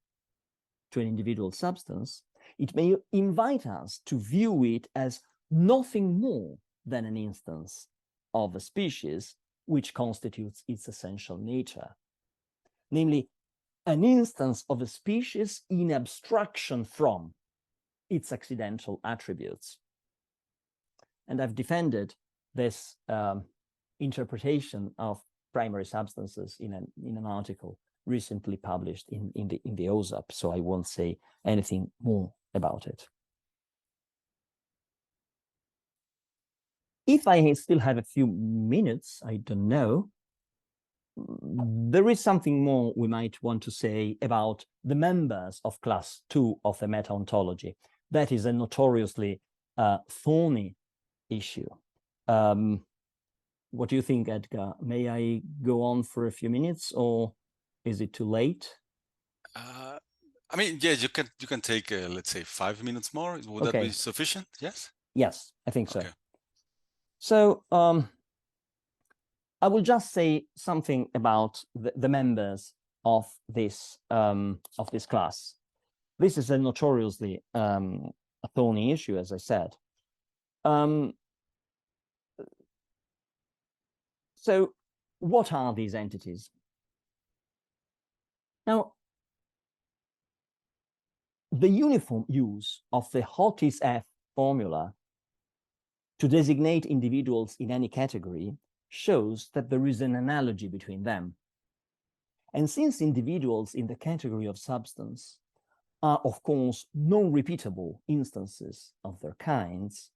Speaker 2: to an individual substance, it may invite us to view it as nothing more than an instance of a species which constitutes its essential nature, namely an instance of a species in abstraction from its accidental attributes. And I've defended this interpretation of primary substances in an article recently published in the OSAP, so I won't say anything more about it. If I still have a few minutes, I don't know, there is something more we might want to say about the members of class 2 of the Meta-Ontology. That is a notoriously thorny issue. What do you think, Edgar? May I go on for a few minutes, or is it too late?
Speaker 1: I mean, yeah, you can take let's say 5 minutes more. Would that be
Speaker 2: Okay.
Speaker 1: sufficient? Yes.
Speaker 2: Yes, I think so.
Speaker 1: Okay.
Speaker 2: So I will just say something about the members of this class. This is a notoriously a thorny issue, as I said. So what are these entities? Now, the uniform use of the Hottis F formula to designate individuals in any category shows that there is an analogy between them. And since individuals in the category of substance are, of course, non-repeatable instances of their kinds,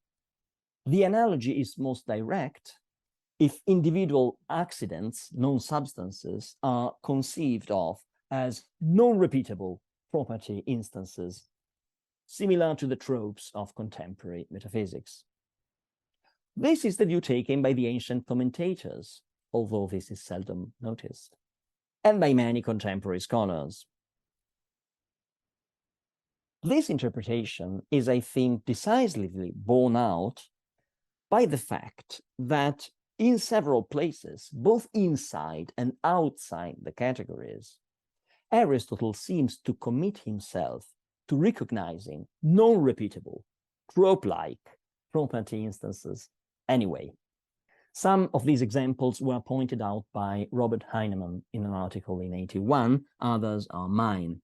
Speaker 2: the analogy is most direct if individual accidents, non-substances, are conceived of as non-repeatable property instances, similar to the tropes of contemporary metaphysics. This is the view taken by the ancient commentators, although this is seldom noticed, and by many contemporary scholars. This interpretation is, I think, decisively borne out by the fact that in several places, both inside and outside the categories, Aristotle seems to commit himself to recognizing non-repeatable, trope-like property instances anyway. Some of these examples were pointed out by Robert Heinemann in an article in 81, others are mine.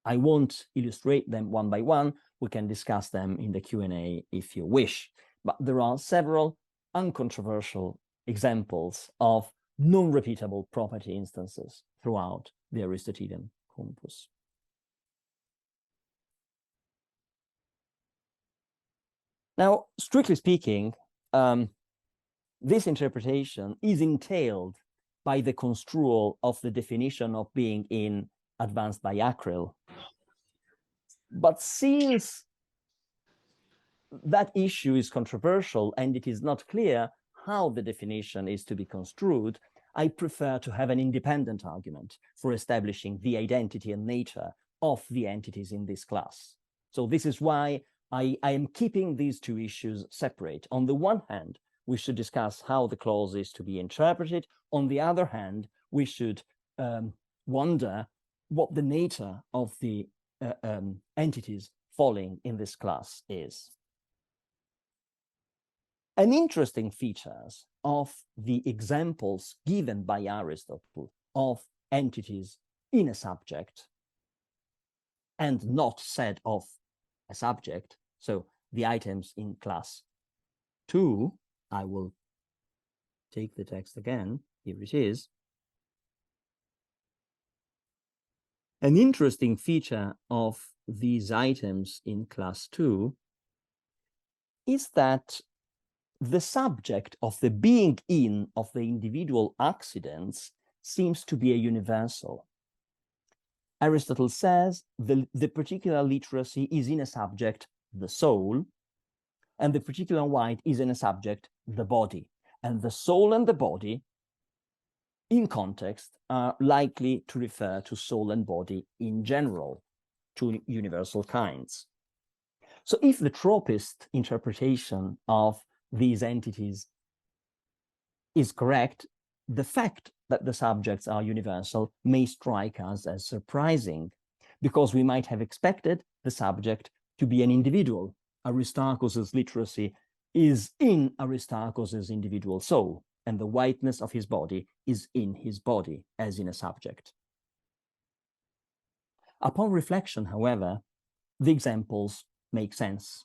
Speaker 2: I won't illustrate them one by one, we can discuss them in the Q&A if you wish, but there are several uncontroversial examples of non-repeatable property instances throughout the Aristotelian corpus. Now, strictly speaking, this interpretation is entailed by the construal of the definition of being in advanced by Acryl. But since that issue is controversial and it is not clear how the definition is to be construed, I prefer to have an independent argument for establishing the identity and nature of the entities in this class. So this is why I am keeping these two issues separate. On the one hand, we should discuss how the clause is to be interpreted. On the other hand, we should wonder what the nature of the entities falling in this class is. An interesting feature of the examples given by Aristotle of entities in a subject and not said of a subject, so the items in class 2, I will take the text again, here it is. An interesting feature of these items in class 2 is that the subject of the being in of the individual accidents seems to be a universal. Aristotle says the particular literacy is in a subject, the soul, and the particular white is in a subject, the body. And the soul and the body, in context, are likely to refer to soul and body in general, to universal kinds. So if the tropist interpretation of these entities is correct, the fact that the subjects are universal may strike us as surprising, because we might have expected the subject to be an individual. Aristarchus's literacy is in Aristarchus's individual soul, and the whiteness of his body is in his body, as in a subject. Upon reflection, however, the examples make sense.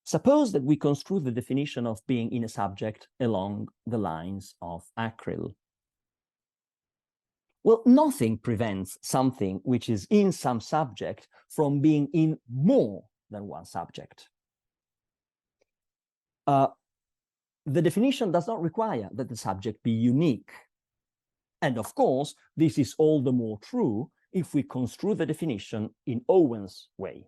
Speaker 2: Suppose that we construe the definition of being in a subject along the lines of Acryl. Well, nothing prevents something which is in some subject from being in more than one subject. The definition does not require that the subject be unique. And of course, this is all the more true if we construe the definition in Owen's way.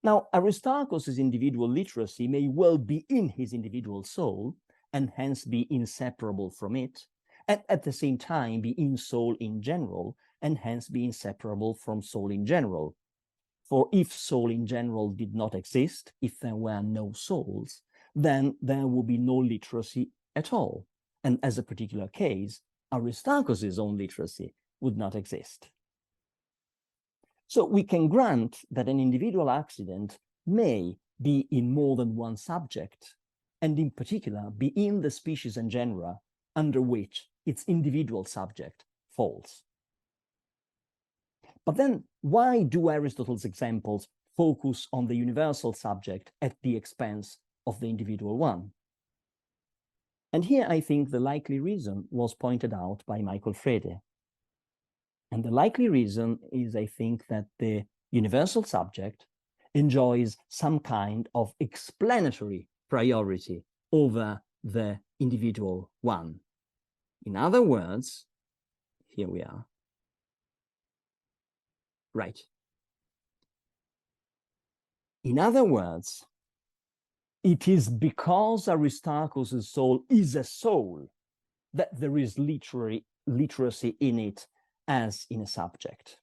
Speaker 2: Now, Aristarchus's individual literacy may well be in his individual soul, and hence be inseparable from it, and at the same time be in soul in general, and hence be inseparable from soul in general. For if soul in general did not exist, if there were no souls, then there would be no literacy at all. And as a particular case, Aristarchus' own literacy would not exist. So we can grant that an individual accident may be in more than one subject, and in particular be in the species and genera under which its individual subject falls. But then why do Aristotle's examples focus on the universal subject at the expense of the individual one? And here I think the likely reason was pointed out by Michael Frede. And the likely reason is, I think, that the universal subject enjoys some kind of explanatory priority over the individual one. In other words, here we are. Right. In other words, it is because Aristarchus' soul is a soul that there is literacy in it as in a subject.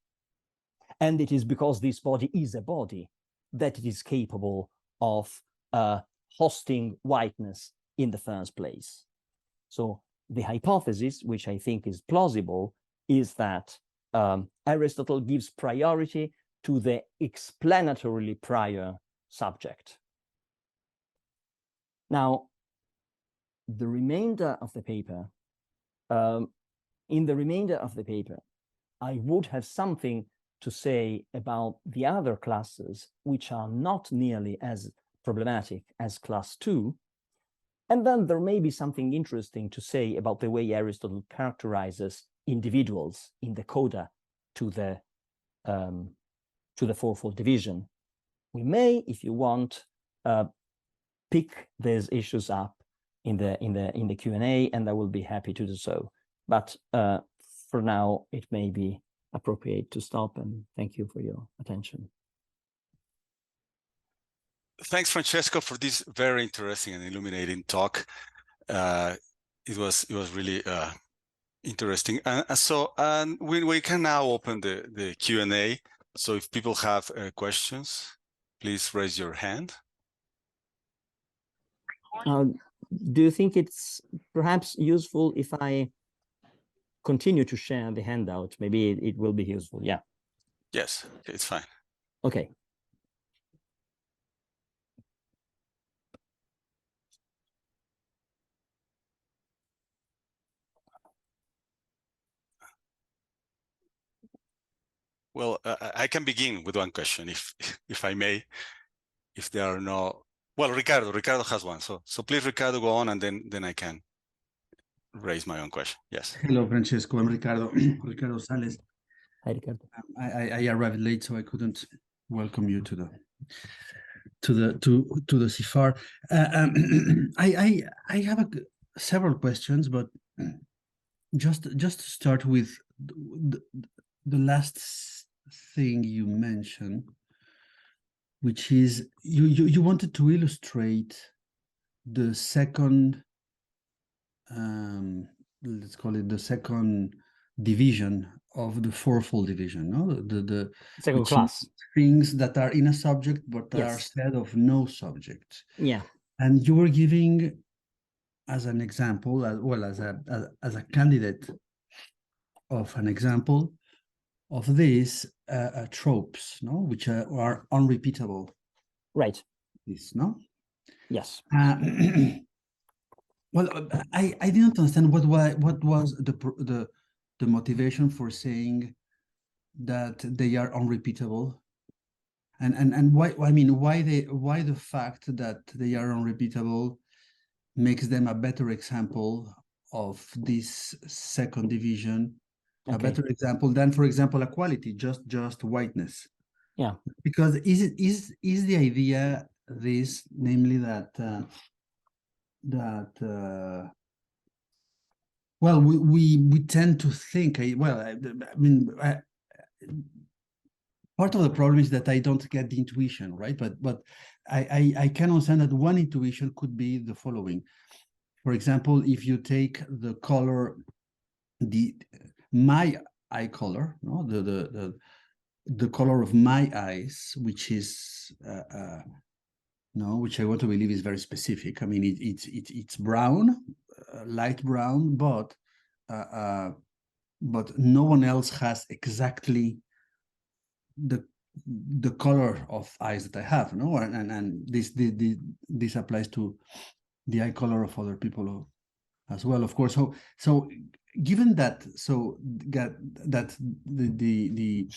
Speaker 2: And it is because this body is a body that it is capable of hosting whiteness in the first place. So the hypothesis, which I think is plausible, is that Aristotle gives priority to the explanatorily prior subject. Now, the remainder of the paper, in the remainder of the paper, I would have something to say about the other classes, which are not nearly as problematic as class 2. And then there may be something interesting to say about the way Aristotle characterizes individuals in the coda to the fourfold division. We may, if you want, pick these issues up in the Q&A, and I will be happy to do so. But for now, it may be appropriate to stop, and thank you for your attention.
Speaker 1: Thanks, Francesco, for this very interesting and illuminating talk. It was really interesting. And we can now open the Q&A. So if people have questions, please raise your hand.
Speaker 2: Do you think it's perhaps useful if I continue to share the handout? Maybe it will be useful. Yeah.
Speaker 1: Yes, it's fine.
Speaker 2: Okay.
Speaker 1: Well, I can begin with one question, if I may, if there are no. Well, Ricardo has one. So please, Ricardo, go on, and then I can raise my own question. Yes.
Speaker 3: Hello, Francesco. I'm Ricardo. Ricardo Sales.
Speaker 2: Hi, Ricardo.
Speaker 3: I arrived late, so I couldn't welcome you to the SIFAR. I have several questions, but just to start with the last thing you mentioned, which is you wanted to illustrate the second, let's call it the second division of the fourfold division, no? The
Speaker 2: second class.
Speaker 3: Things that are in a subject but
Speaker 2: Yes.
Speaker 3: are said of no subject.
Speaker 2: Yeah.
Speaker 3: And you were giving as an example, as well as a candidate of an example of these tropes, no, which are unrepeatable.
Speaker 2: Right.
Speaker 3: This, no.
Speaker 2: Yes.
Speaker 3: Well, I didn't understand what was the motivation for saying that they are unrepeatable, and why, I mean, why the fact that they are unrepeatable makes them a better example of this second division, a better example than, for example, a quality, just whiteness.
Speaker 2: Yeah.
Speaker 3: Because is the idea this, namely that well, we tend to think, well, I mean, part of the problem is that I don't get the intuition, right? But I can understand that one intuition could be the following. For example, if you take the color, my eye color, no, the color of my eyes, which is no, which I want to believe is very specific. I mean, it's brown, light brown, but no one else has exactly the color of eyes that I have, no, and this applies to the eye color of other people as well, of course. So given that, so that the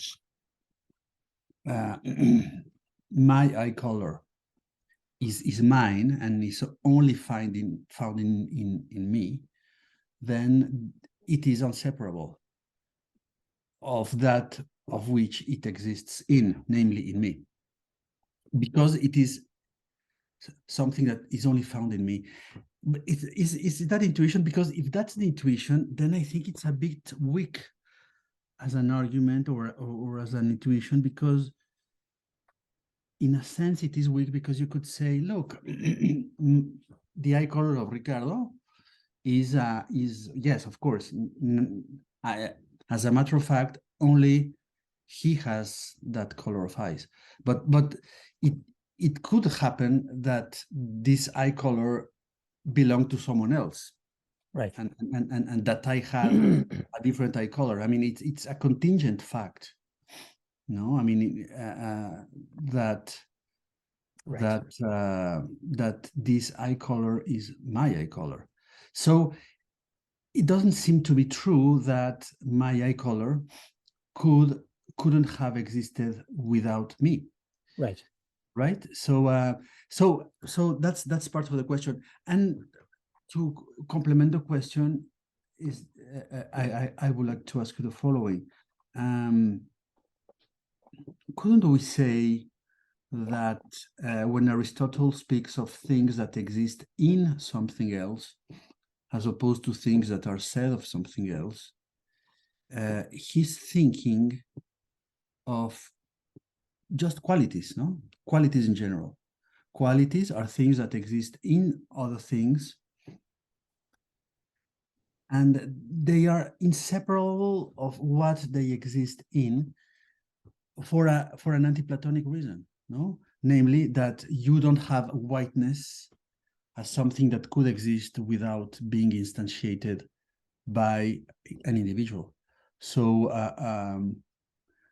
Speaker 3: my eye color is mine and is only found in me, then it is inseparable of that of which it exists in, namely in me, because it is something that is only found in me. But is that intuition? Because if that's the intuition, then I think it's a bit weak as an argument or as an intuition, because in a sense it is weak, because you could say, look, the eye color of Ricardo is yes, of course, as a matter of fact, only he has that color of eyes, but it could happen that this eye color belonged to someone else,
Speaker 2: right?
Speaker 3: And that I have a different eye color. I mean, it's a contingent fact. No, I mean that
Speaker 2: Right.
Speaker 3: that this eye color is my eye color. So it doesn't seem to be true that my eye color couldn't have existed without me.
Speaker 2: Right.
Speaker 3: Right. So that's part of the question. And to complement the question is, I would like to ask you the following. Couldn't we say that when Aristotle speaks of things that exist in something else, as opposed to things that are said of something else, he's thinking of just qualities, no? Qualities in general. Qualities are things that exist in other things, and they are inseparable of what they exist in for an anti-Platonic reason, no? Namely, that you don't have whiteness as something that could exist without being instantiated by an individual. So,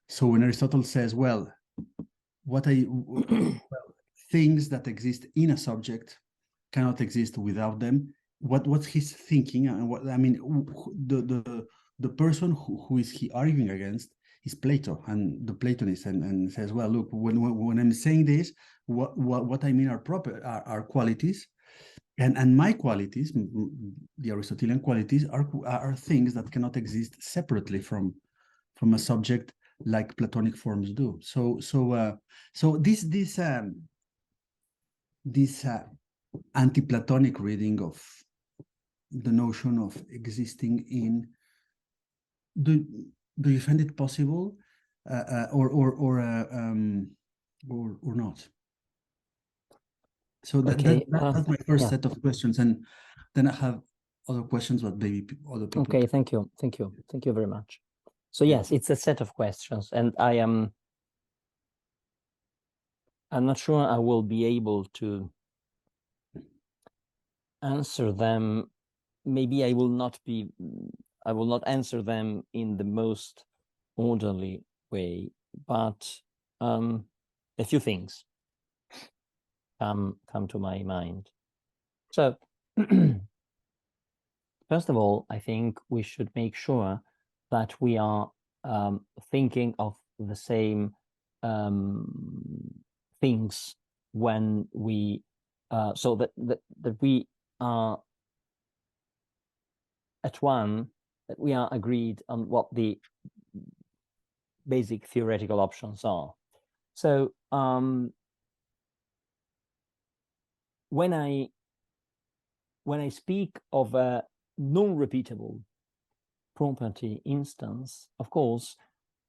Speaker 3: so when Aristotle says, well, things that exist in a subject cannot exist without them, what's his thinking? And what I mean, the person who is he arguing against is Plato and the Platonist, and says, well, look, when I'm saying this, what I mean are qualities, and my qualities, the Aristotelian qualities, are things that cannot exist separately from a subject like Platonic forms do. So this anti-Platonic reading of the notion of existing in, do you find it possible, or not? So that's my first set of questions, and then I have other questions, but maybe other people.
Speaker 2: Okay, thank you very much. So yes, it's a set of questions, and I'm not sure I will be able to answer them. Maybe I will not answer them in the most orderly way, but a few things come to my mind. So first of all, I think we should make sure that we are thinking of the same things when we so that we are at one, that we are agreed on what the basic theoretical options are. So when I speak of a non-repeatable property instance, of course,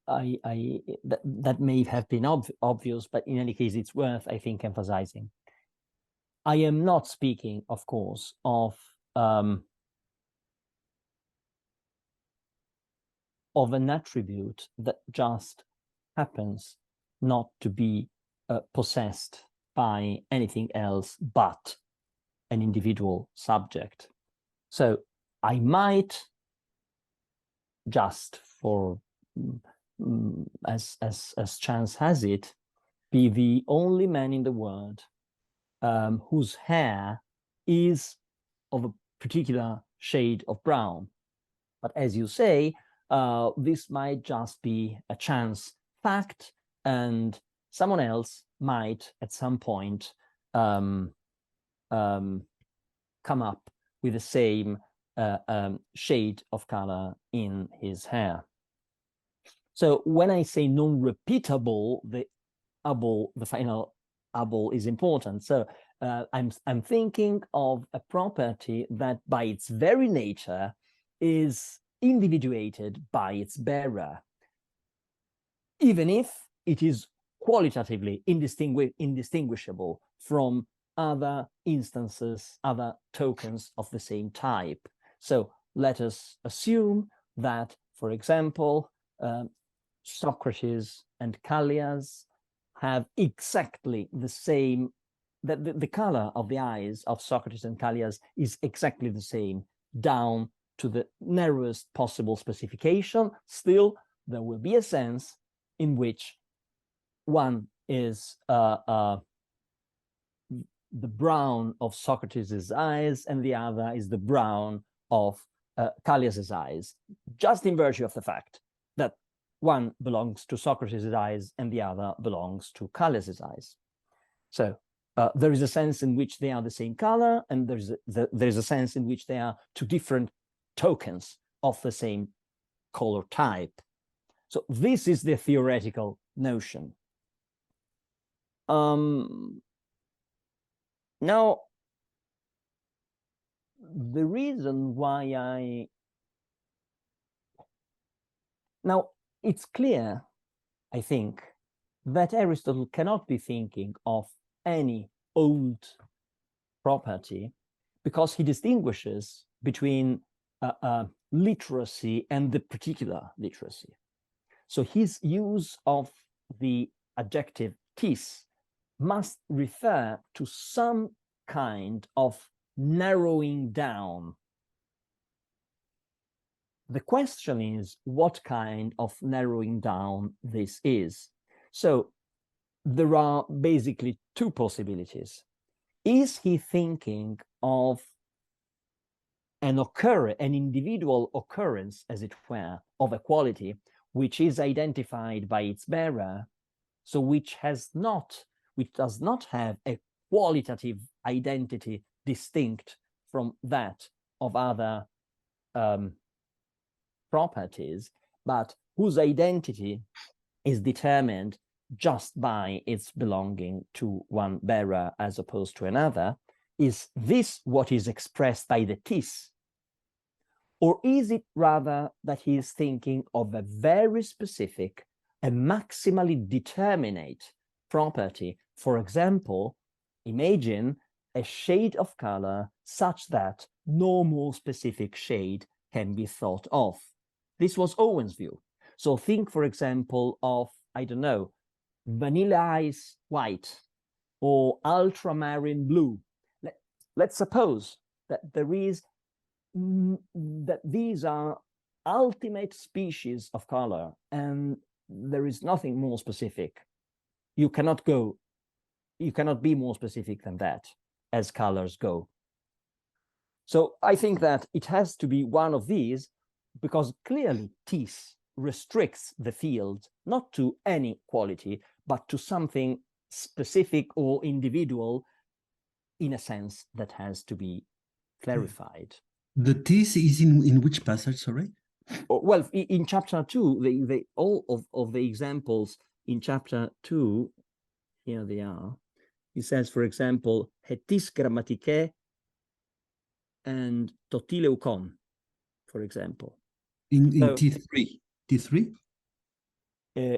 Speaker 2: that may have been obvious, but in any case, it's worth, I think, emphasizing. I am not speaking, of course, of of an attribute that just happens not to be possessed by anything else but an individual subject. So I might, just for as chance has it, be the only man in the world whose hair is of a particular shade of brown. But as you say, this might just be a chance fact, and someone else might at some point come up with the same shade of color in his hair. So when I say non-repeatable, the final able is important. So I'm thinking of a property that by its very nature is individuated by its bearer, even if it is qualitatively indistinguishable from other instances, other tokens of the same type. So let us assume that, for example, Socrates and Callias have exactly the same, that the color of the eyes of Socrates and Callias is exactly the same, down to the narrowest possible specification. Still, there will be a sense in which one is the brown of Socrates' eyes and the other is the brown of Callias' eyes, just in virtue of the fact that one belongs to Socrates' eyes and the other belongs to Callias' eyes. So there is a sense in which they are the same color, and there's a sense in which they are two different tokens of the same color type. So this is the theoretical notion. Now, the reason why now it's clear, I think, that Aristotle cannot be thinking of any old property because he distinguishes between literacy and the particular literacy. So his use of the adjective tis must refer to some kind of narrowing down. The question is what kind of narrowing down this is. So there are basically two possibilities. Is he thinking of an individual occurrence, as it were, of a quality which is identified by its bearer, so which does not have a qualitative identity distinct from that of other properties, but whose identity is determined just by its belonging to one bearer as opposed to another? Is this what is expressed by the tis? Or is it rather that he is thinking of a very specific, a maximally determinate property? For example, imagine a shade of color such that no more specific shade can be thought of. This was Owen's view. So think, for example, of, I don't know, vanilla ice white or ultramarine blue. Let's suppose that that these are ultimate species of color and there is nothing more specific. You cannot be more specific than that as colors go. So I think that it has to be one of these, because clearly tis restricts the field not to any quality, but to something specific or individual in a sense that has to be clarified.
Speaker 3: The tis is in which passage, sorry?
Speaker 2: Well, in chapter 2, all of the examples in chapter 2, here they are. He says, for example, hetis grammatike and totileukon, for example.
Speaker 3: In T3. T3?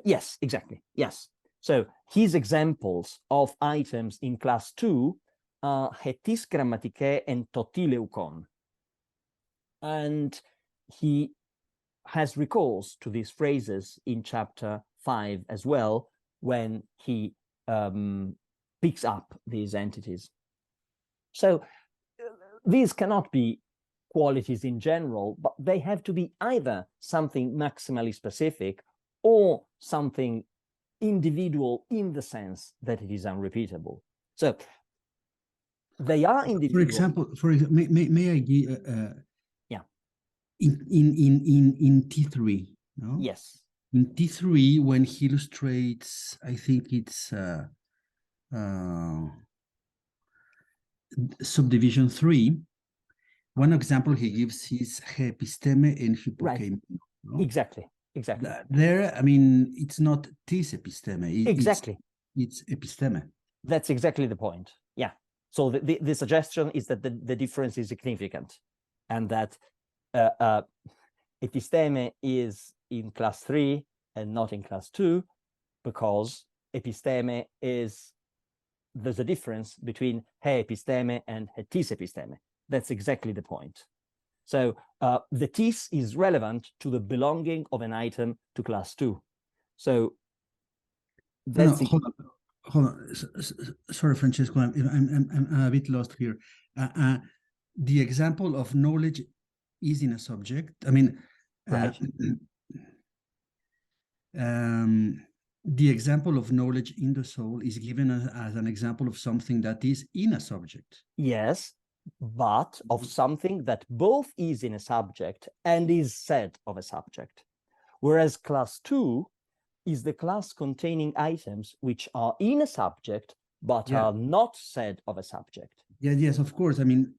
Speaker 2: Yes, exactly. Yes. So his examples of items in class 2 are hetis grammatike and totileukon. And he has recourse to these phrases in chapter 5 as well, when he picks up these entities. So these cannot be qualities in general, but they have to be either something maximally specific or something individual in the sense that it is unrepeatable. So they are individual.
Speaker 3: For example, may I give
Speaker 2: yeah,
Speaker 3: in T3, no?
Speaker 2: Yes.
Speaker 3: In T3, when he illustrates, I think it's subdivision 3, one example he gives is episteme and hypokame.
Speaker 2: Right.
Speaker 3: No?
Speaker 2: Exactly.
Speaker 3: There, I mean, it's not tis episteme.
Speaker 2: Exactly.
Speaker 3: It's episteme.
Speaker 2: That's exactly the point. Yeah. So the suggestion is that the difference is significant, and that episteme is in class 3 and not in class 2, because episteme is, there's a difference between he episteme and he tis episteme. That's exactly the point. So the tis is relevant to the belonging of an item to class 2. So that's
Speaker 3: hold on. Sorry, Francesco, I'm a bit lost here. The example of knowledge is in a subject. I mean,
Speaker 2: right.
Speaker 3: The example of knowledge in the soul is given as an example of something that is in a subject.
Speaker 2: Yes, but of something that both is in a subject and is said of a subject. Whereas class 2 is the class containing items which are in a subject, but are not said of a subject.
Speaker 3: Yes, of course. I mean,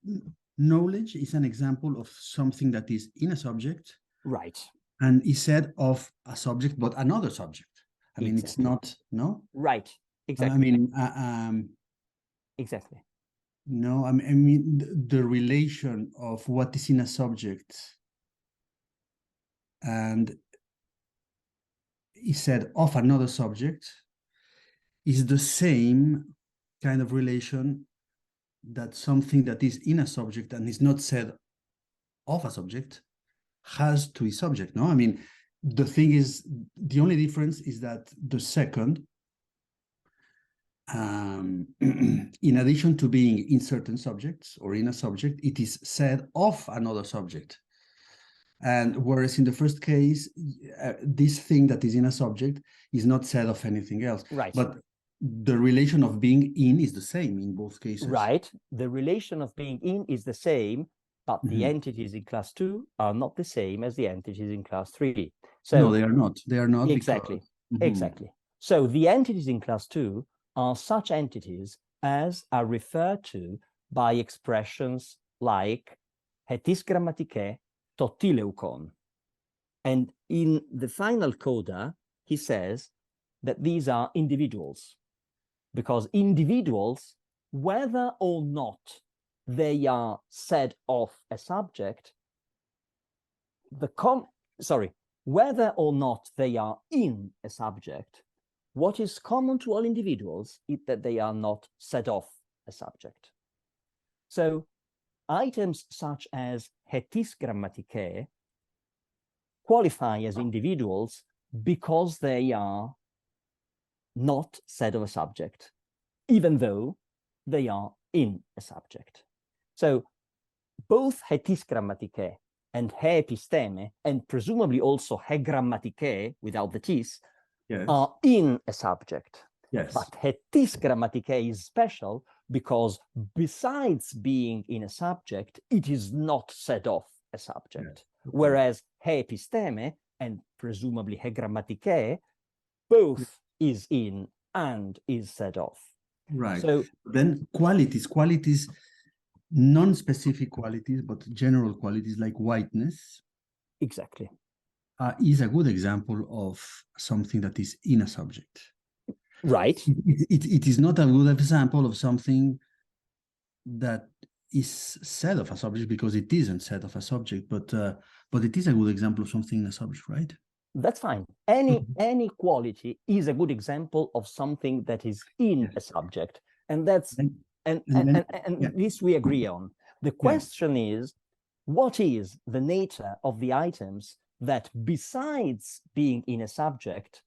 Speaker 3: knowledge is an example of something that is in a subject.
Speaker 2: Right.
Speaker 3: And is said of a subject, but another subject. I mean,
Speaker 2: exactly.
Speaker 3: It's not, no?
Speaker 2: Right, exactly.
Speaker 3: I mean,
Speaker 2: exactly.
Speaker 3: No, I mean, the relation of what is in a subject and is said of another subject is the same kind of relation that something that is in a subject and is not said of a subject has to a subject, no? I mean, the thing is, the only difference is that the second, in addition to being in certain subjects or in a subject, it is said of another subject. And whereas in the first case, this thing that is in a subject is not said of anything else.
Speaker 2: Right.
Speaker 3: But the relation of being in is the same in both cases.
Speaker 2: Right. The relation of being in is the same, but the entities in class 2 are not the same as the entities in class 3. So
Speaker 3: no, they are not. They are not.
Speaker 2: Exactly.
Speaker 3: Because,
Speaker 2: Exactly. So the entities in class 2 are such entities as are referred to by expressions like hetis grammatike totileukon. And in the final coda, he says that these are individuals, because individuals, whether or not they are said of a subject, whether or not they are in a subject, what is common to all individuals is that they are not said of a subject. So items such as hetis grammatike qualify as individuals because they are not said of a subject, even though they are in a subject. So both hetis grammatike and he episteme, and presumably he grammatike without the tis, are in a subject.
Speaker 3: Yes.
Speaker 2: But hetis grammatike is special because besides being in a subject, it is not said of a subject.
Speaker 3: Yes.
Speaker 2: Whereas he episteme and presumably he grammatike both is in and is said of.
Speaker 3: Right.
Speaker 2: So
Speaker 3: then qualities, non-specific qualities, but general qualities like whiteness.
Speaker 2: Exactly.
Speaker 3: Is a good example of something that is in a subject.
Speaker 2: Right.
Speaker 3: It is not a good example of something that is said of a subject because it isn't said of a subject, but it is a good example of something in a subject, right?
Speaker 2: That's fine. Any quality is a good example of something that is in a subject, and that's this we agree on. The question is, what is the nature of the items that, besides being in a subject,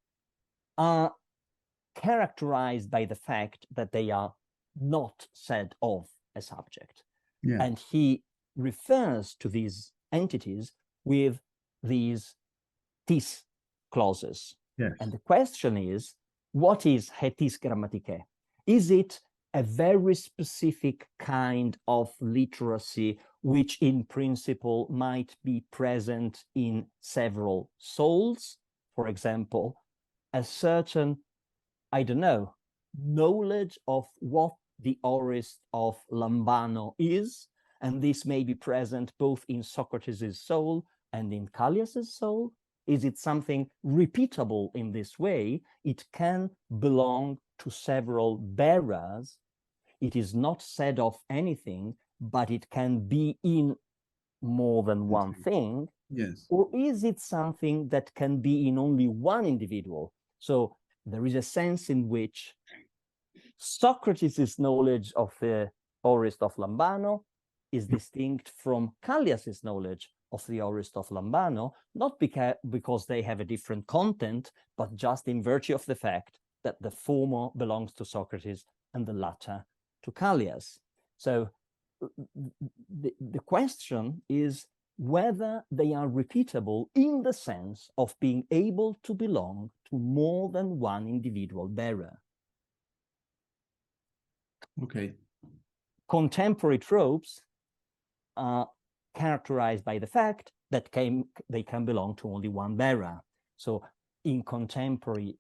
Speaker 2: are characterized by the fact that they are not said of a subject.
Speaker 3: Yeah.
Speaker 2: And he refers to these entities with these tis clauses.
Speaker 3: Yes.
Speaker 2: And the question is, what is hetis grammatike? Is it a very specific kind of literacy which in principle might be present in several souls? For example, a certain, I don't know, knowledge of what the aorist of Lambano is, and this may be present both in Socrates' soul and in Callias's soul. Is it something repeatable in this way? It can belong to several bearers. It is not said of anything, but it can be in more than one thing.
Speaker 3: Yes.
Speaker 2: Or is it something that can be in only one individual? So there is a sense in which Socrates' knowledge of the aorist of Lambano is distinct from Callias's knowledge of the aorist of Lambano, not because they have a different content, but just in virtue of the fact that the former belongs to Socrates and the latter to Callias. So the question is whether they are repeatable in the sense of being able to belong to more than one individual bearer.
Speaker 3: Okay.
Speaker 2: Contemporary tropes are characterized by the fact that they can belong to only one bearer. So in contemporary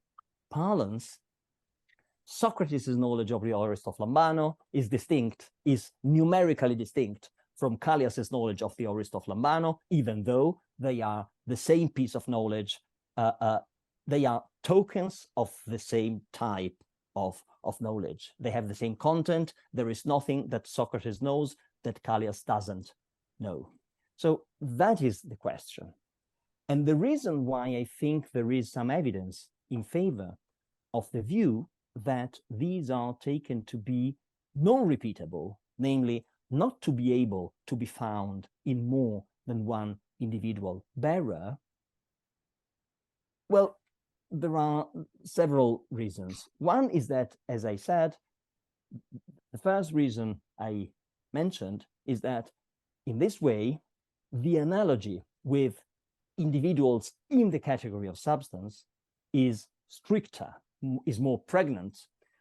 Speaker 2: parlance, Socrates' knowledge of the aorist of Lambano is distinct, is numerically distinct from Callias's knowledge of the aorist of Lambano, even though they are the same piece of knowledge. They are tokens of the same type of knowledge. They have the same content. There is nothing that Socrates knows that Callias doesn't know. So that is the question. And the reason why I think there is some evidence in favor of the view that these are taken to be non-repeatable, namely not to be able to be found in more than one individual bearer, well, there are several reasons. One is that, as I said, the first reason I mentioned is that in this way, the analogy with individuals in the category of substance is stricter, is more pregnant,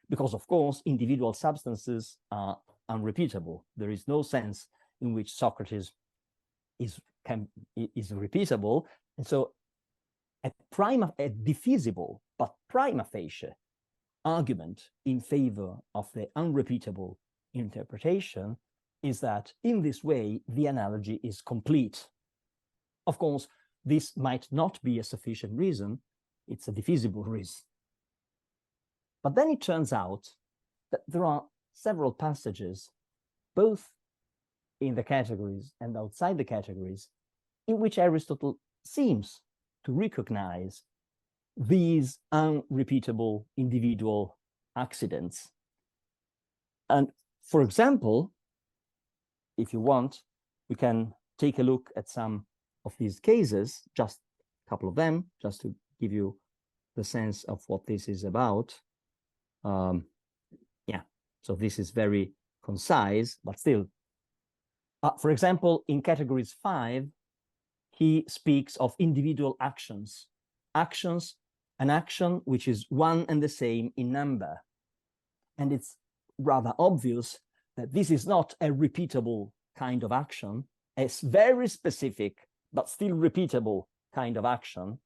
Speaker 2: because of course, individual substances are unrepeatable. There is no sense in which Socrates is repeatable. And so a defeasible but prima facie argument in favor of the unrepeatable interpretation is that in this way, the analogy is complete. Of course, this might not be a sufficient reason. It's a defeasible reason. But then it turns out that there are several passages, both in the categories and outside the categories, in which Aristotle seems to recognize these unrepeatable individual accidents. And for example, if you want, we can take a look at some of these cases, just a couple of them, just to give you the sense of what this is about. Yeah, so this is very concise, but still. For example, in categories 5, he speaks of individual actions. Actions, an action which is one and the same in number. And it's rather obvious that this is not a repeatable kind of action, a very specific but still repeatable kind of action,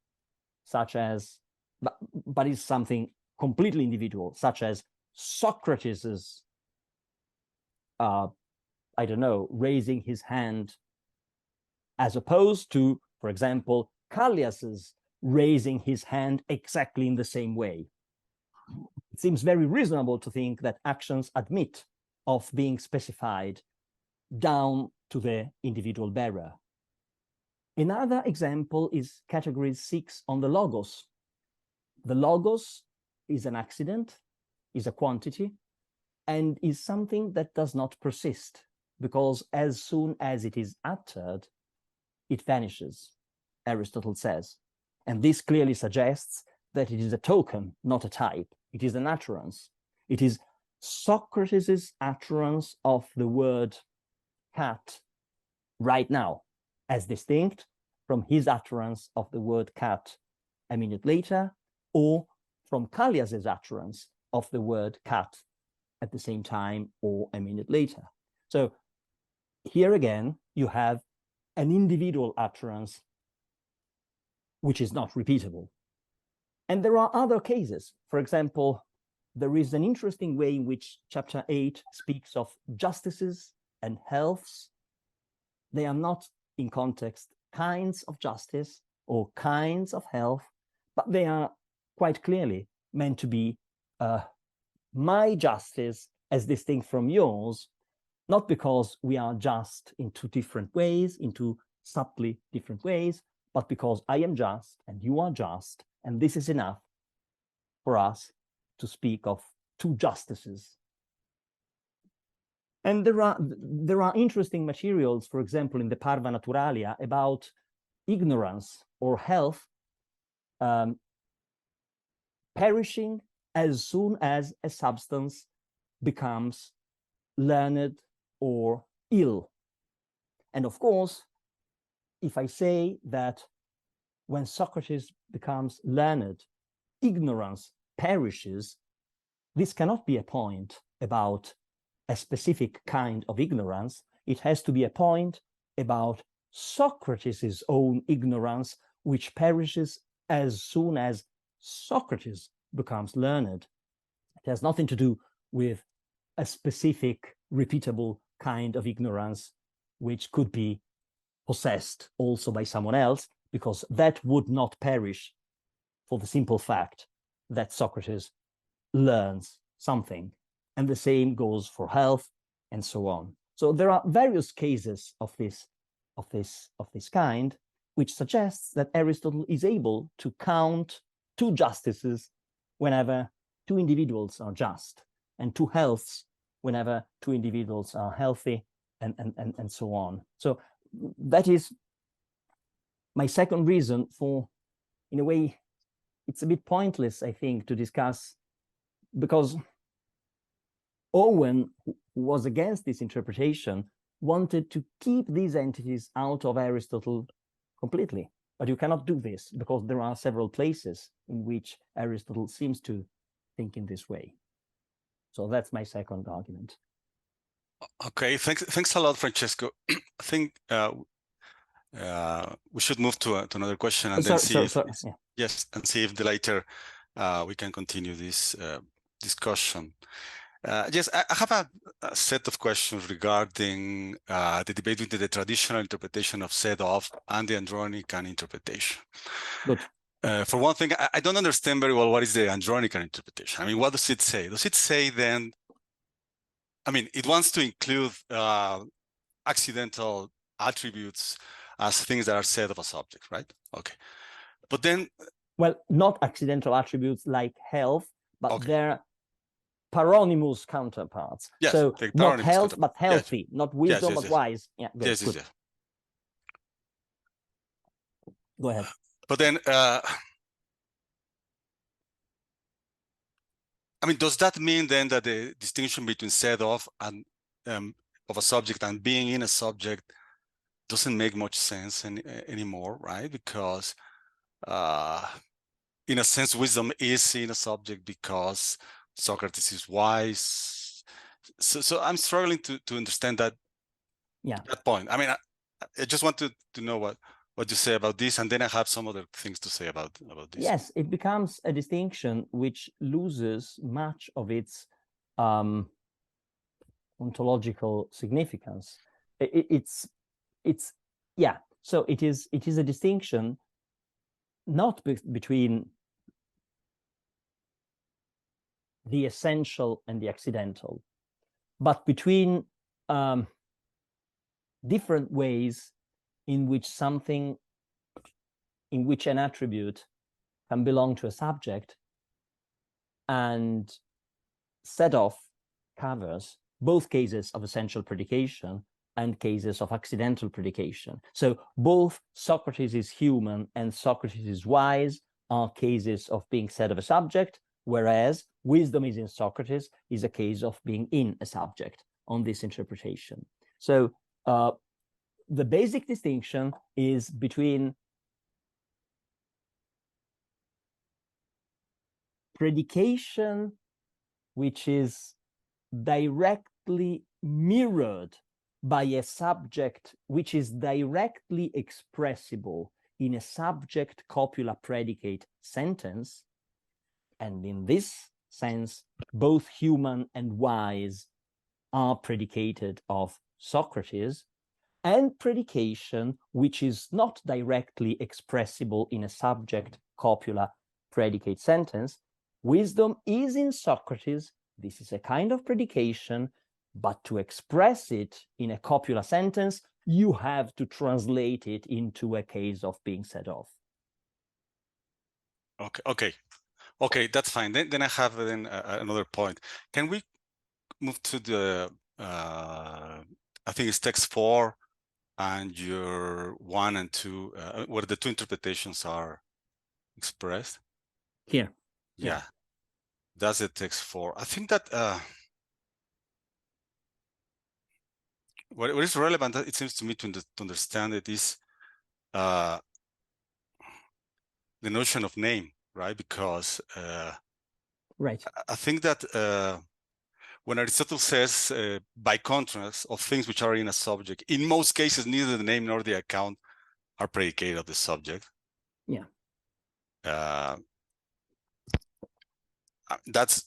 Speaker 2: such as, but is something completely individual, such as Socrates's, I don't know, raising his hand, as opposed to, for example, Callias's raising his hand exactly in the same way. It seems very reasonable to think that actions admit of being specified down to the individual bearer. Another example is category 6 on the logos. The logos is an accident, is a quantity, and is something that does not persist, because as soon as it is uttered, it vanishes. Aristotle says. And this clearly suggests that it is a token, not a type. It is an utterance. It is Socrates' utterance of the word cat right now, as distinct from his utterance of the word cat a minute later, or from Callias's utterance of the word cat at the same time or a minute later. So here again, you have an individual utterance which is not repeatable. And there are other cases. For example, there is an interesting way in which chapter 8 speaks of justices and healths. They are not in context kinds of justice or kinds of health, but they are quite clearly meant to be my justice as distinct from yours, not because we are just in two different ways, in two subtly different ways, but because I am just and you are just, and this is enough for us to speak of two justices. And there are interesting materials, for example, in the Parva Naturalia about ignorance or health perishing as soon as a substance becomes learned or ill. And of course, if I say that when Socrates becomes learned, ignorance perishes, this cannot be a point about a specific kind of ignorance. It has to be a point about Socrates' own ignorance, which perishes as soon as Socrates becomes learned. It has nothing to do with a specific, repeatable kind of ignorance, which could be possessed also by someone else, because that would not perish for the simple fact that Socrates learns something. And the same goes for health and so on. So there are various cases of this kind, which suggests that Aristotle is able to count two justices whenever two individuals are just, and two healths whenever two individuals are healthy, and so on. So that is my second reason for, in a way, it's a bit pointless, I think, to discuss, because Owen, who was against this interpretation, wanted to keep these entities out of Aristotle completely. But you cannot do this because there are several places in which Aristotle seems to think in this way. So that's my second argument.
Speaker 1: Okay, thanks a lot, Francesco. I think we should move to another question and then see if yes, and see if later we can continue this discussion. Yes, I have a set of questions regarding the debate between the traditional interpretation of set of and the Andronican interpretation.
Speaker 2: Good.
Speaker 1: For one thing, I don't understand very well what is the Andronican interpretation. I mean, what does it say? Does it say then, I mean, it wants to include accidental attributes as things that are said of a subject, right? Okay. But then...
Speaker 2: Well, not accidental attributes like health, but they're paronymus counterparts.
Speaker 1: Yes,
Speaker 2: so not health, but healthy, not wisdom, but wise. Yeah, good,
Speaker 1: yes,
Speaker 2: good.
Speaker 1: Yes.
Speaker 2: Go ahead.
Speaker 1: But then, I mean, does that mean then that the distinction between said of and of a subject and being in a subject doesn't make much sense anymore, right? Because in a sense, wisdom is in a subject because Socrates is wise. So I'm struggling to understand that, that point. I mean, I just want to know what you say about this, and then I have some other things to say about this.
Speaker 2: Yes, it becomes a distinction which loses much of its ontological significance. It's yeah. So it is a distinction not between the essential and the accidental, but between different ways in which an attribute can belong to a subject, and set off covers both cases of essential predication and cases of accidental predication. So both Socrates is human and Socrates is wise are cases of being said of a subject, whereas wisdom is in Socrates is a case of being in a subject on this interpretation. So the basic distinction is between predication, which is directly mirrored by a subject which is directly expressible in a subject copula predicate sentence. And in this sense, both human and wise are predicated of Socrates, and predication which is not directly expressible in a subject copula predicate sentence. Wisdom is in Socrates. This is a kind of predication, but to express it in a copula sentence, you have to translate it into a case of being said of.
Speaker 1: Okay, that's fine. Then I have another point. Can we move to the I think it's text 4 and your 1 and 2, where the two interpretations are expressed?
Speaker 2: Here.
Speaker 1: Yeah. That's the text 4. I think that what is relevant, it seems to me, to understand it is the notion of name, right? Because
Speaker 2: right.
Speaker 1: I think that when Aristotle says, by contrast, of things which are in a subject, in most cases, neither the name nor the account are predicated of the subject.
Speaker 2: Yeah.
Speaker 1: That's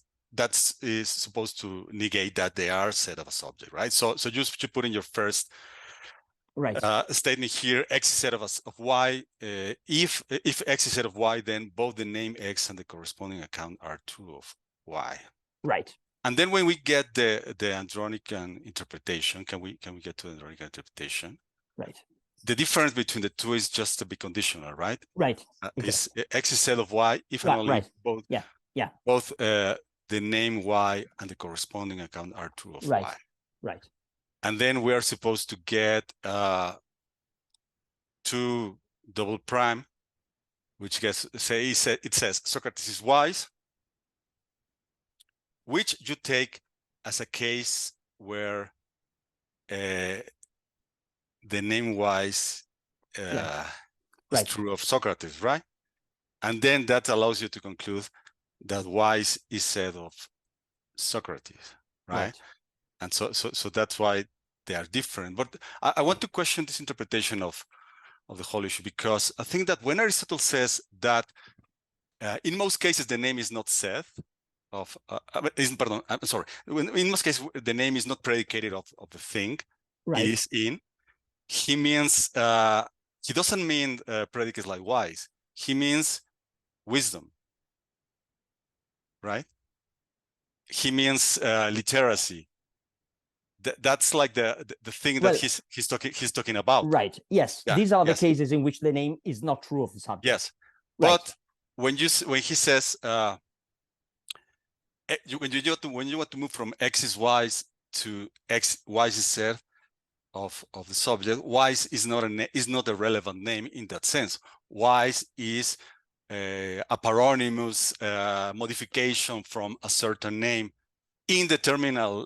Speaker 1: is supposed to negate that they are said of a subject, right? So just to put in your first statement here, X is said of Y. If X is said of Y, then both the name X and the corresponding account are true of Y.
Speaker 2: Right.
Speaker 1: And then when we get the Andronican interpretation, can we get to the Andronican interpretation?
Speaker 2: Right.
Speaker 1: The difference between the two is just a bit conditional, right?
Speaker 2: Right.
Speaker 1: Is X is said of Y if and only both.
Speaker 2: Yeah.
Speaker 1: Both the name Y and the corresponding account are true of Y.
Speaker 2: Right.
Speaker 1: And then we are supposed to get 2 double prime, which it says Socrates is wise, which you take as a case where the name wise is true of Socrates, right? And then that allows you to conclude that wise is said of Socrates, right? And so that's why they are different. But I want to question this interpretation of the whole issue, because I think that when Aristotle says that in most cases the name is not said of, pardon, I'm sorry, in most cases the name is not predicated of the thing it is in, he means, he doesn't mean predicates like wise, he means wisdom, right? He means literacy. That's like the thing that he's talking about.
Speaker 2: Right. Yes. Yeah. These are the cases in which the name is not true of the subject.
Speaker 1: Yes. But when he says when you want to move from X is wise to X wise is said of the subject, wise is not a relevant name in that sense. Wise is a paronymous modification from a certain name in the terminology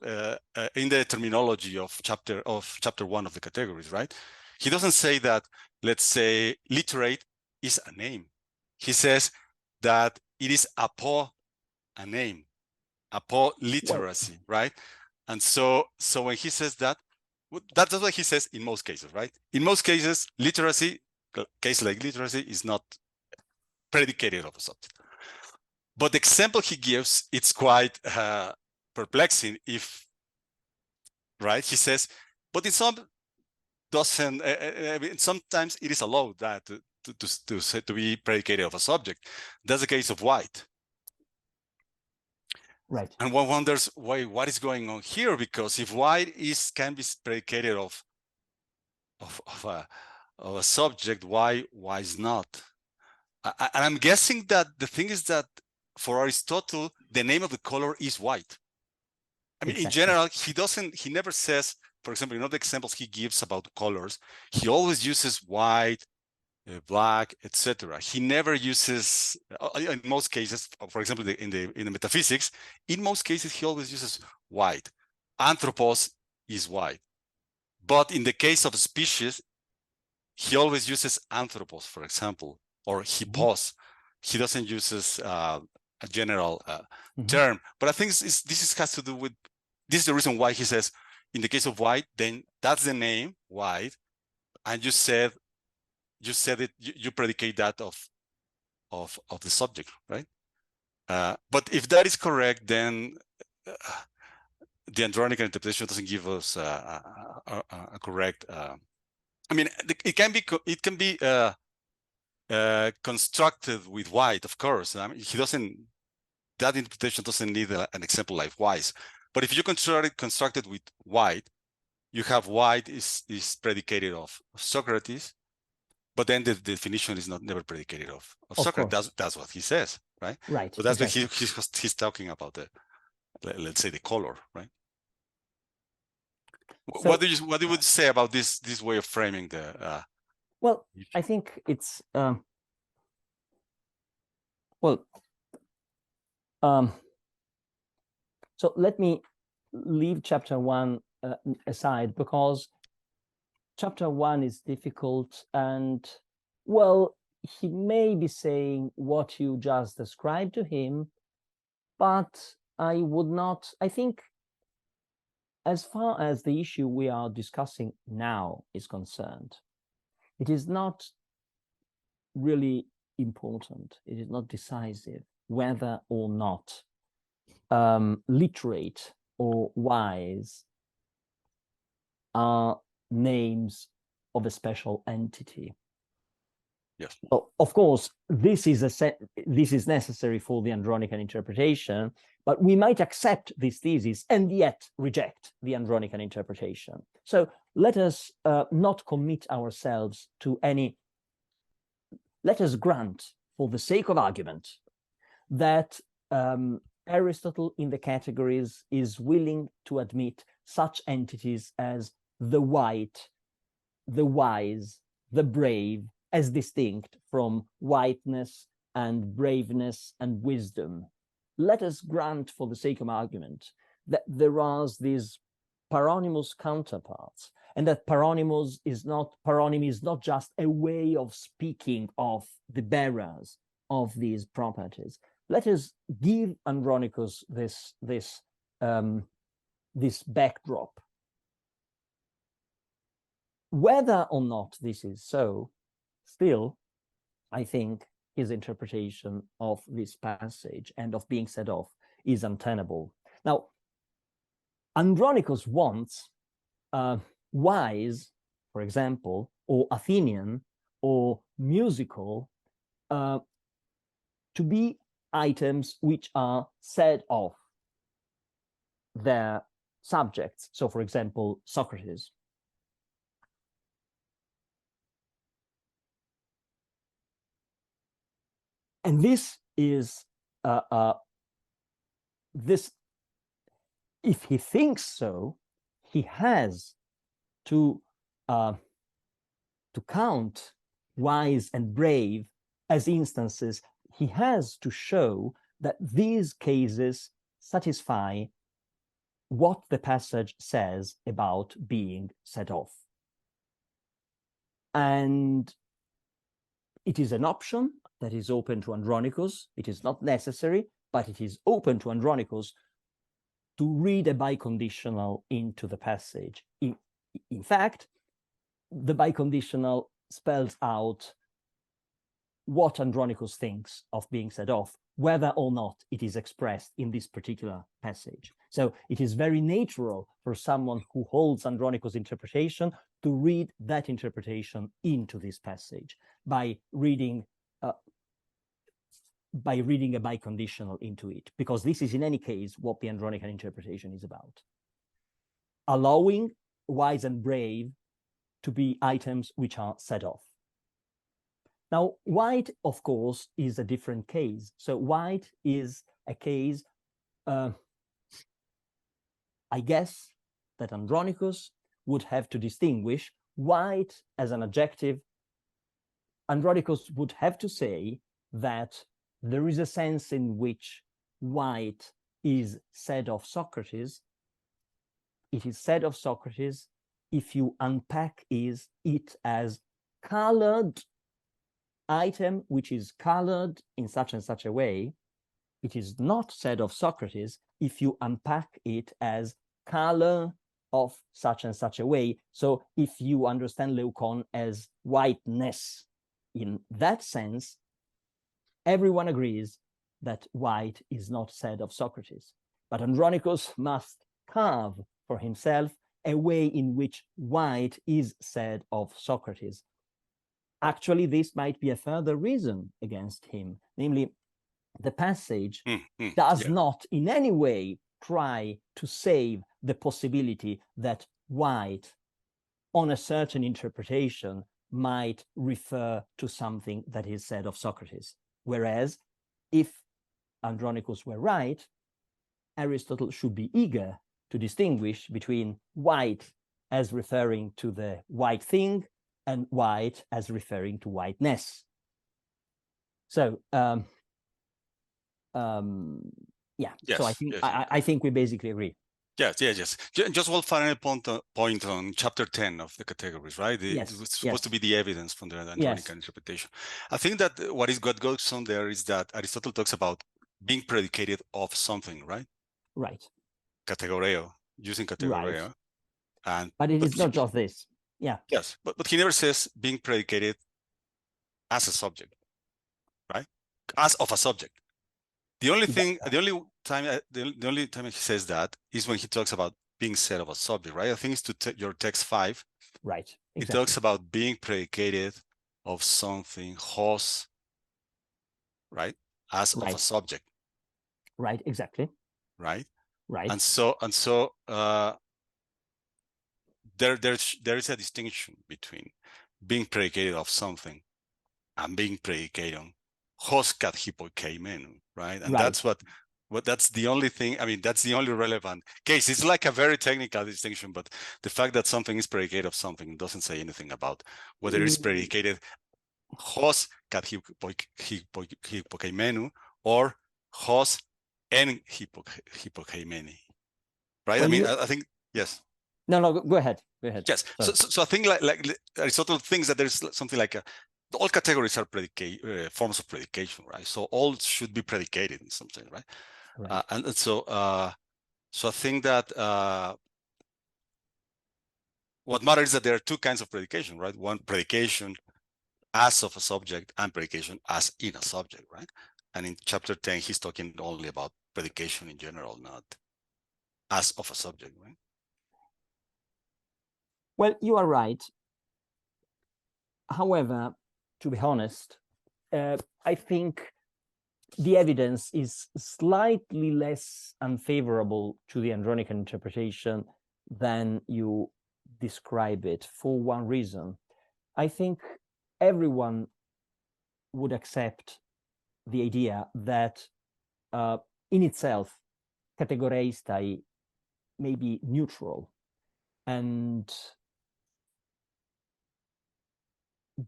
Speaker 1: of chapter 1 of the categories, right? He doesn't say that, let's say, literate is a name. He says that it is apo a name, apo literacy, right? And so when he says that, that's what he says in most cases, right? In most cases, literacy, case like literacy, is not predicated of a subject. But the example he gives, it's quite perplexing. If, right, he says, but in some doesn't. Sometimes it is allowed that to be predicated of a subject. That's the case of white.
Speaker 2: Right.
Speaker 1: And one wonders what is going on here, because if white can be predicated of a subject, why is not? And I'm guessing that the thing is that for Aristotle, the name of the color is white. I mean, in general, he never says for example, in all the examples he gives about colors, he always uses white, black, etc. He never uses, in most cases, for example, in the metaphysics, in most cases he always uses white. Anthropos is white, but in the case of species, he always uses anthropos, for example, or hippos. He doesn't use a general term. But I think this has to do with, this is the reason why he says, in the case of white, then that's the name, white, and you said it, you predicate that of the subject, right? But if that is correct, then the Andronic interpretation doesn't give us a correct. I mean, it can be constructed with white, of course. I mean, that interpretation doesn't need an example like wise. But if you construct it with white, you have white is predicated of Socrates, but then the definition is never predicated of Socrates. That's what he says, right?
Speaker 2: Right.
Speaker 1: So that's exactly what he's talking about, let's say, the color, right? So, what do you say about this way of framing the?
Speaker 2: Well, I think it's so let me leave chapter 1 aside, because chapter 1 is difficult, and well, he may be saying what you just described to him, but I would not. I think, as far as the issue we are discussing now is concerned, it is not really important. It is not decisive whether or not literate or wise are names of a special entity.
Speaker 1: Yes.
Speaker 2: Well, of course, this is necessary for the Andronican interpretation, but we might accept this thesis and yet reject the Andronican interpretation. So let us not commit ourselves to any. Let us grant, for the sake of argument, that Aristotle in the categories is willing to admit such entities as the white, the wise, the brave, as distinct from whiteness and braveness and wisdom. Let us grant, for the sake of argument, that there are these paronymus counterparts, and that paronymy is not just a way of speaking of the bearers of these properties. Let us give Andronicus this backdrop. Whether or not this is so, still, I think his interpretation of this passage and of being set off is untenable. Now, Andronicus wants wise, for example, or Athenian, or musical, to be items which are said of their subjects. So, for example, Socrates. And this is this. If he thinks so, he has to count wise and brave as instances. He has to show that these cases satisfy what the passage says about being set off. And it is an option that is open to Andronicus. It is not necessary, but it is open to Andronicus to read a biconditional into the passage. In fact, the biconditional spells out what Andronicus thinks of being set off, whether or not it is expressed in this particular passage. So it is very natural for someone who holds Andronicus' interpretation to read that interpretation into this passage by reading a biconditional into it, because this is in any case what the Andronican interpretation is about. Allowing wise and brave to be items which are set off. Now, white, of course, is a different case. So white is a case, I guess, that Andronicus would have to distinguish white as an adjective. Andronicus would have to say that there is a sense in which white is said of Socrates. It is said of Socrates if you unpack it as colored item, which is colored in such and such a way. It is not said of Socrates if you unpack it as color of such and such a way. So if you understand leucon as whiteness in that sense, everyone agrees that white is not said of Socrates. But Andronicus must carve for himself a way in which white is said of Socrates. Actually, this might be a further reason against him, namely, the passage does not in any way try to save the possibility that white, on a certain interpretation, might refer to something that is said of Socrates. Whereas, if Andronicus were right, Aristotle should be eager to distinguish between white as referring to the white thing and white as referring to whiteness. So, yeah.
Speaker 1: Yes,
Speaker 2: so I think
Speaker 1: yes.
Speaker 2: I think we basically agree.
Speaker 1: Yes. Just one final point on chapter 10 of the categories, right? It's supposed to be the evidence from the Andronic interpretation. I think that what goes on there is that Aristotle talks about being predicated of something, right?
Speaker 2: Right.
Speaker 1: Categoreo, using categoreo.
Speaker 2: Right. But it is not just this. Yeah.
Speaker 1: Yes, but he never says being predicated as a subject, right? As of a subject. The only time he says that is when he talks about being said of a subject, right? I think it's to your text 5.
Speaker 2: Right. Exactly.
Speaker 1: It talks about being predicated of something, hos, right? As of a subject.
Speaker 2: Right. Exactly.
Speaker 1: Right.
Speaker 2: Right.
Speaker 1: And so there is a distinction between being predicated of something and being predicated on hos kat hypokeimenu, right? And that's that's the only thing. I mean, that's the only relevant case. It's like a very technical distinction, but the fact that something is predicated of something doesn't say anything about whether it's predicated hos kat hypokeimenu or hos en hypokeimeni, right? Well, I mean, I think yes.
Speaker 2: No, go ahead. Go ahead.
Speaker 1: Yes. So I think like Aristotle thinks that there's something like all categories are forms of predication, right? So all should be predicated in some sense, right? And so I think that what matters is that there are two kinds of predication, right? One, predication as of a subject, and predication as in a subject, right? And in chapter 10, he's talking only about predication in general, not as of a subject, right?
Speaker 2: Well, you are right. However, to be honest, I think the evidence is slightly less unfavorable to the Andronic interpretation than you describe it, for one reason. I think everyone would accept the idea that in itself, categoreistai may be neutral and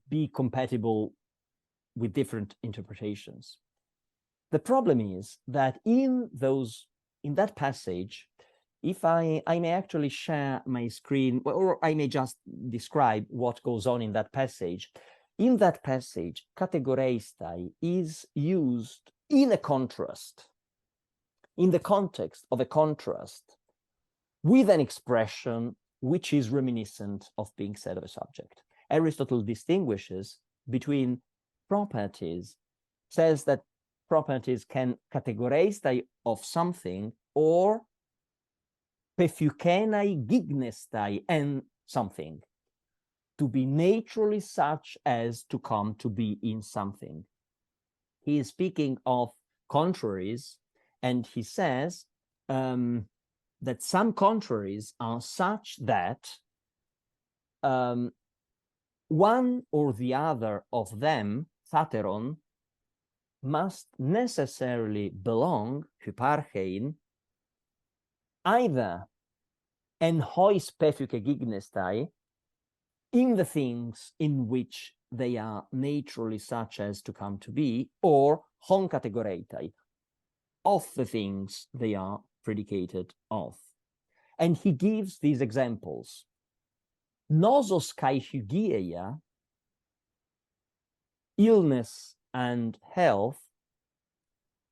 Speaker 2: be compatible with different interpretations. The problem is that in that passage, if I may actually share my screen, or I may just describe what goes on in that passage. In that passage, categoreistai is used in a contrast, in the context of a contrast, with an expression which is reminiscent of being said of a subject. Aristotle distinguishes between properties, says that properties can categoreistai of something or pefeukenai gignestai and something, to be naturally such as to come to be in something. He is speaking of contraries, and he says that some contraries are such that one or the other of them, theteron, must necessarily belong, hyparchein, either and hois pefyke gignestai in the things in which they are naturally such as to come to be, or hon categoreitai, of the things they are predicated of. And he gives these examples. Nosos kai hygieia, illness and health,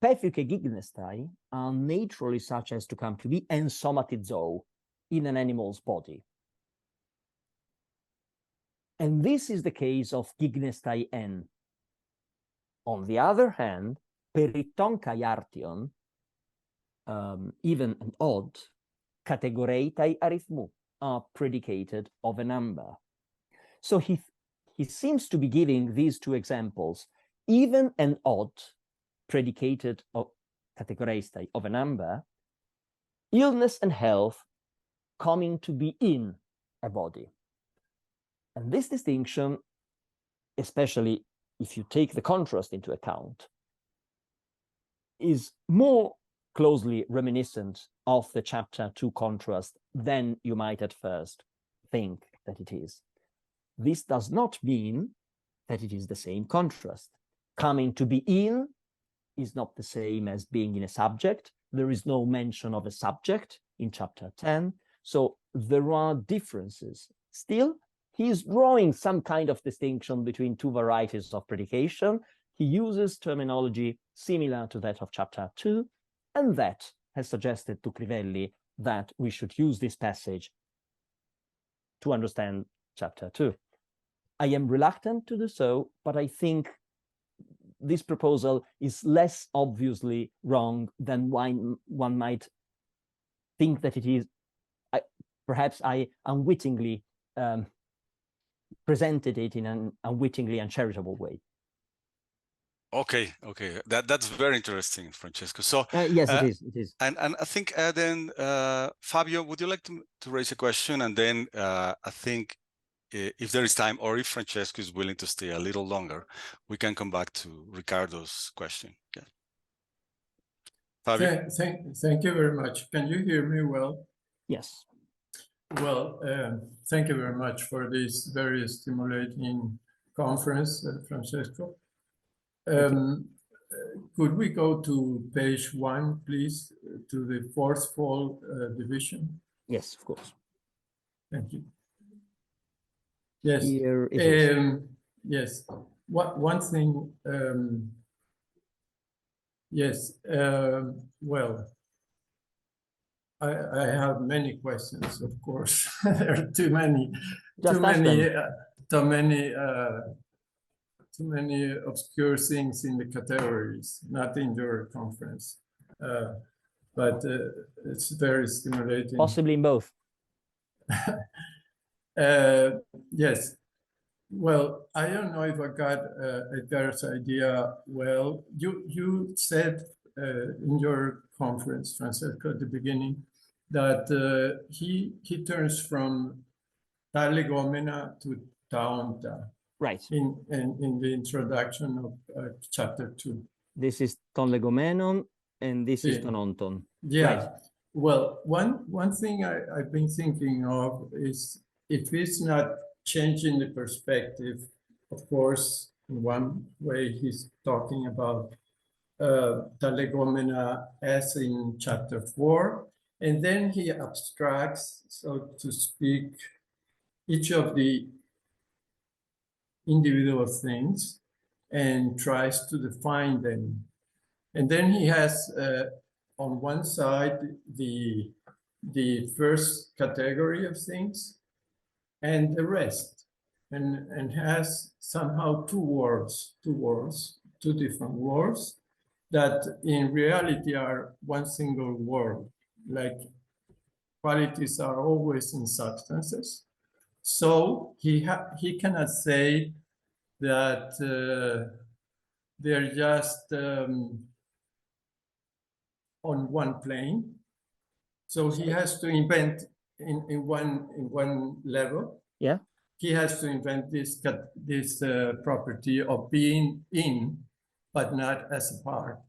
Speaker 2: pefyke gignestai, are naturally such as to come to be and somatizo, in an animal's body. And this is the case of gignestai en. On the other hand, periton kai artion, even and odd, categoreitai arithmu, are predicated of a number. So he seems to be giving these two examples, even and odd, predicated of categoreistai of a number, illness and health coming to be in a body. And this distinction, especially if you take the contrast into account, is more closely reminiscent of the chapter 2 contrast than you might at first think that it is. This does not mean that it is the same contrast. Coming to be in is not the same as being in a subject. There is no mention of a subject in chapter 10. So there are differences. Still, he is drawing some kind of distinction between two varieties of predication. He uses terminology similar to that of chapter 2, and that has suggested to Crivelli that we should use this passage to understand chapter 2. I am reluctant to do so, but I think this proposal is less obviously wrong than one might think that it is. Perhaps I unwittingly presented it in an unwittingly uncharitable way.
Speaker 1: Okay, that's very interesting, Francesco. So
Speaker 2: yes, it is.
Speaker 1: And I think then Fabio, would you like to raise a question? And then I think if there is time, or if Francesco is willing to stay a little longer, we can come back to Ricardo's question. Yeah. Fabio?
Speaker 4: Thank you very much. Can you hear me well?
Speaker 2: Yes.
Speaker 4: Well, thank you very much for this very stimulating conference, Francesco. Could we go to page 1, please, to the forceful division?
Speaker 2: Yes, of course.
Speaker 4: Thank you. Yes.
Speaker 2: Here it is.
Speaker 4: Yes. One thing. Yes. Well, I have many questions, of course. There are too many obscure things in the categories, not in your conference. But it's very stimulating.
Speaker 2: Possibly in both.
Speaker 4: Yes. Well, I don't know if I got Edgar's idea well. You said in your conference, Francesco, at the beginning, that he turns from ta legomena to taonta.
Speaker 2: Right.
Speaker 4: In the introduction of chapter 2.
Speaker 2: This is ton legomenon, and this is ton onton.
Speaker 4: Yeah.
Speaker 2: Right.
Speaker 4: Well, one thing I've been thinking of is if it's not changing the perspective, of course, in one way he's talking about ta legomena as in chapter 4, and then he abstracts, so to speak, each of the individual things and tries to define them. And then he has on one side the first category of things and the rest, and has somehow two different words that in reality are one single word, like qualities are always in substances. So he cannot say that they're just on one plane. So he has to invent in one level.
Speaker 2: Yeah.
Speaker 4: He has to invent this property of being in, but not as a part.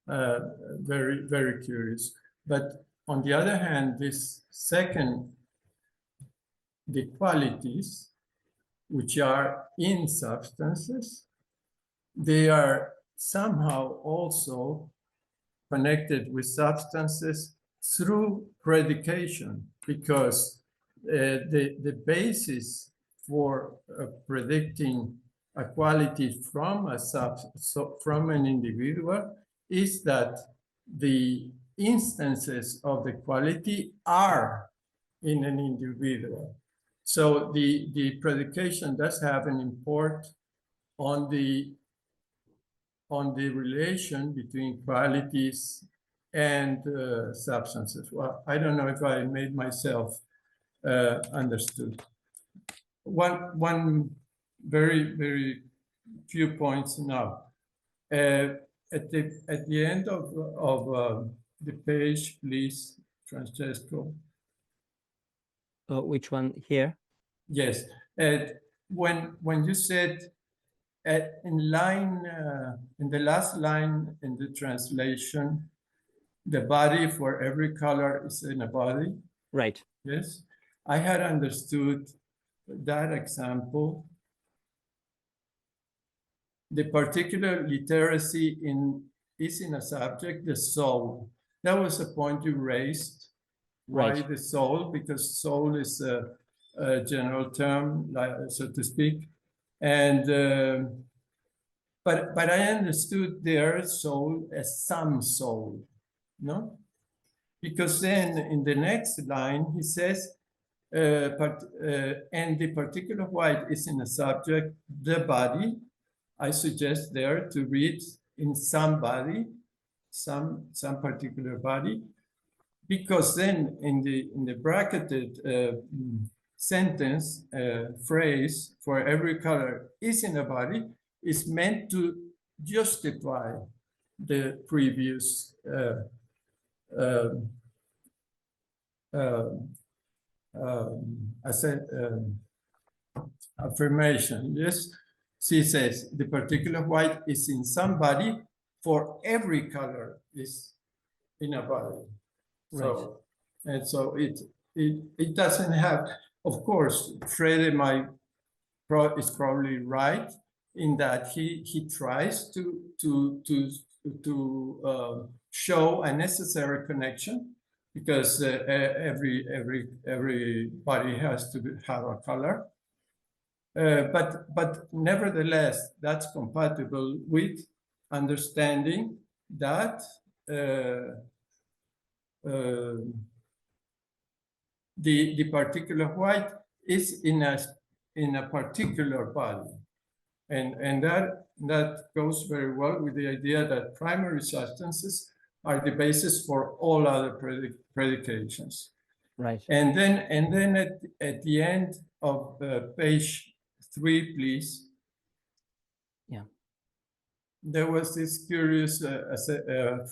Speaker 4: Very, very curious. But on the other hand, this second, the qualities, which are in substances, they are somehow also connected with substances through predication, because the basis for predicting a quality from from an individual is that the instances of the quality are in an individual. So the predication does have an import on the relation between qualities and substances. Well, I don't know if I made myself understood. One very few points now. At the end of the page, please, Francesco.
Speaker 2: Which one here?
Speaker 4: Yes. When you said in the last line in the translation, the body for every color is in a body.
Speaker 2: Right.
Speaker 4: Yes. I had understood that example. The particular literacy is in a subject, the soul. That was a point you raised. Why
Speaker 2: Right.
Speaker 4: the soul? Because soul is a general term, so to speak. And but I understood their soul as some soul, no? Because then in the next line he says, and the particular white is in a subject, the body. I suggest there to read in somebody, some particular body, because then in the bracketed sentence phrase for every color is in a body is meant to justify the previous affirmation. Yes, she says the particular white is in somebody, for every color is in a body.
Speaker 2: Right.
Speaker 4: So, and so it doesn't have, of course, Frede is probably right in that he tries to show a necessary connection, because everybody has to have a color. But nevertheless, that's compatible with understanding that the particular white is in a particular body, and that goes very well with the idea that primary substances are the basis for all other predications.
Speaker 2: Right.
Speaker 4: And then at the end of page 3, please.
Speaker 2: Yeah.
Speaker 4: There was this curious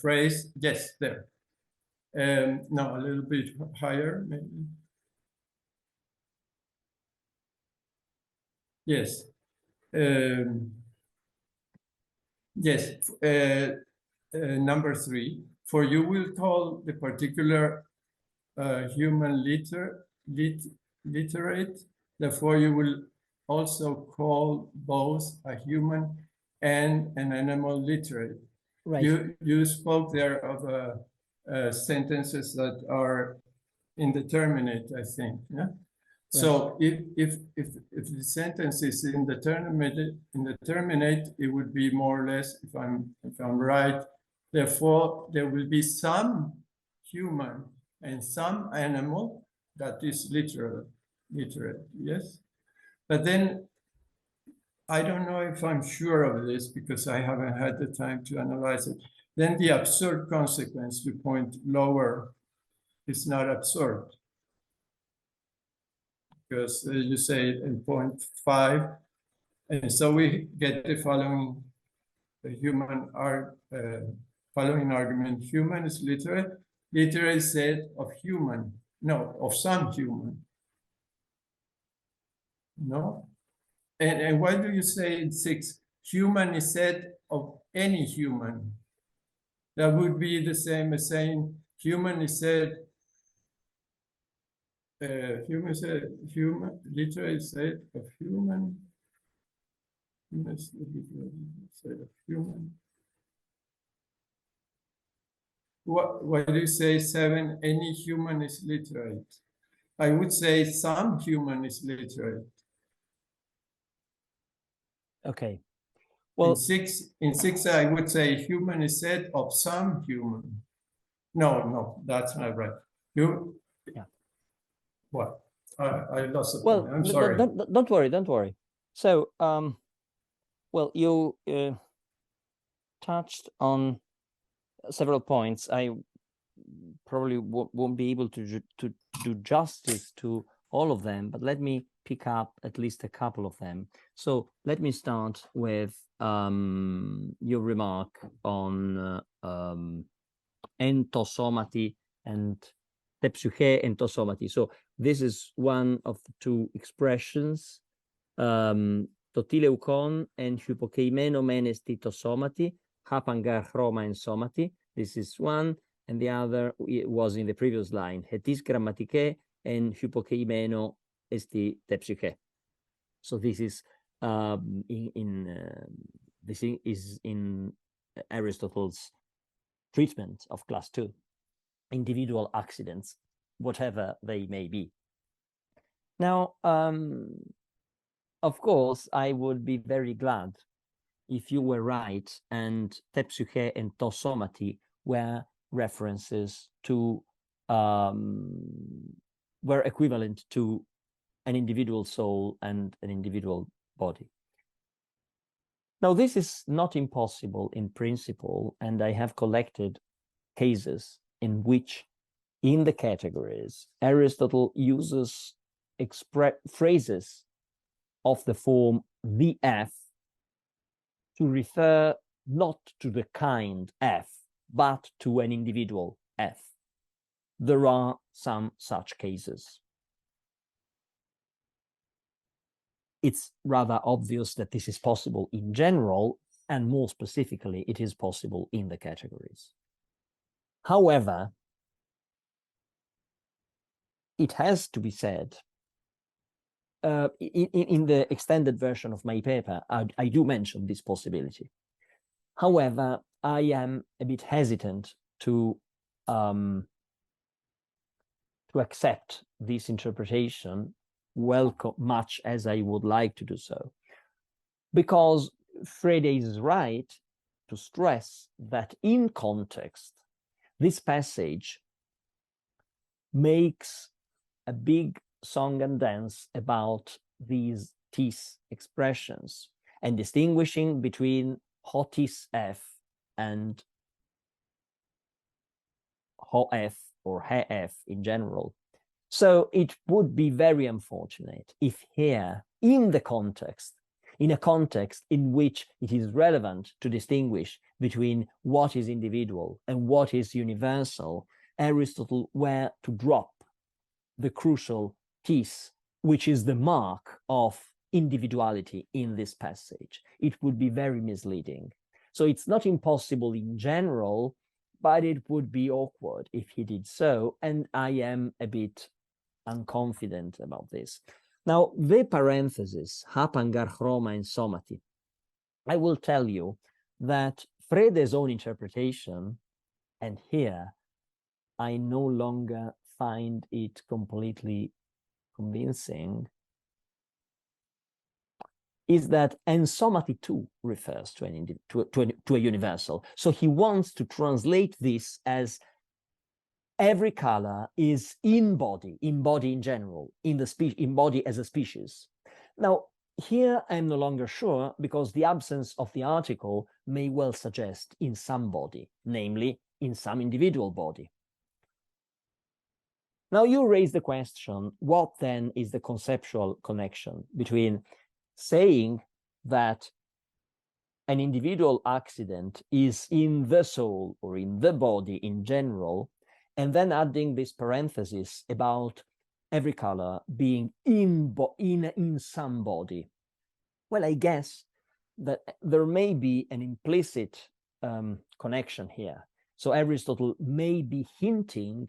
Speaker 4: phrase. Yes, there. No, a little bit higher, maybe. Yes. Yes. Number 3. For you will call the particular human literate. Therefore, you will also call both a human and an animal literate.
Speaker 2: Right.
Speaker 4: You spoke there of sentences that are indeterminate, I think. Yeah. Right. So if the sentence is indeterminate, it would be more or less, if I'm right. Therefore, there will be some human and some animal that is literate. Yes. But then I don't know if I'm sure of this, because I haven't had the time to analyze it. Then the absurd consequence to point lower is not absurd, because you say in point 5, and so we get the following following argument: human is literate. Literate is said of human, no, of some human. No. And why do you say in 6, human is said of any human? That would be the same as saying human is said, human, literally said of human, said of human. What do you say, 7? Any human is literate. I would say some human is literate.
Speaker 2: Okay.
Speaker 4: In
Speaker 2: Well,
Speaker 4: 6, I would say human is said of some human. No, that's not right. You,
Speaker 2: yeah.
Speaker 4: What? I lost the
Speaker 2: Well,
Speaker 4: point. I'm sorry.
Speaker 2: don't worry, don't worry. So, well, you touched on several points. I probably won't be able to do justice to all of them, but let me pick up at least a couple of them. So let me start with your remark on entosomati and tepsuche entosomati. So this is one of the two expressions, totileukon and hypokeimeno menes titosomati, hapangar chroma ensomati. This is one, and the other was in the previous line, hetis grammatike and hypokeimeno esti tepsuche. So this is this is in Aristotle's treatment of class 2, individual accidents, whatever they may be. Now, of course, I would be very glad if you were right and tepsuche and tosomati were references to, were equivalent to an individual soul and an individual body. Now, this is not impossible in principle, and I have collected cases in which, in the categories, Aristotle uses phrases of the form the F to refer not to the kind F, but to an individual F. There are some such cases. It's rather obvious that this is possible in general, and more specifically, it is possible in the categories. However, it has to be said, in the extended version of my paper, I do mention this possibility. However, I am a bit hesitant to accept this interpretation much as I would like to do so, because Frede is right to stress that in context, this passage makes a big song and dance about these tis expressions and distinguishing between hotis F and ho F or he F in general. So it would be very unfortunate if here, in a context in which it is relevant to distinguish between what is individual and what is universal, Aristotle were to drop the crucial tis, which is the mark of individuality in this passage. It would be very misleading. So it's not impossible in general, but it would be awkward if he did so, and I am a bit unconfident about this. Now, the parenthesis, hapangar chroma ensomati, I will tell you that Frede's own interpretation, and here I no longer find it completely convincing, is that ensomati too refers to a universal. So he wants to translate this as every color is in body in general, in body as a species. Now, here I'm no longer sure, because the absence of the article may well suggest in some body, namely in some individual body. Now you raise the question, what then is the conceptual connection between saying that an individual accident is in the soul or in the body in general, and then adding this parenthesis about every color being in some body? Well, I guess that there may be an implicit connection here. So Aristotle may be hinting,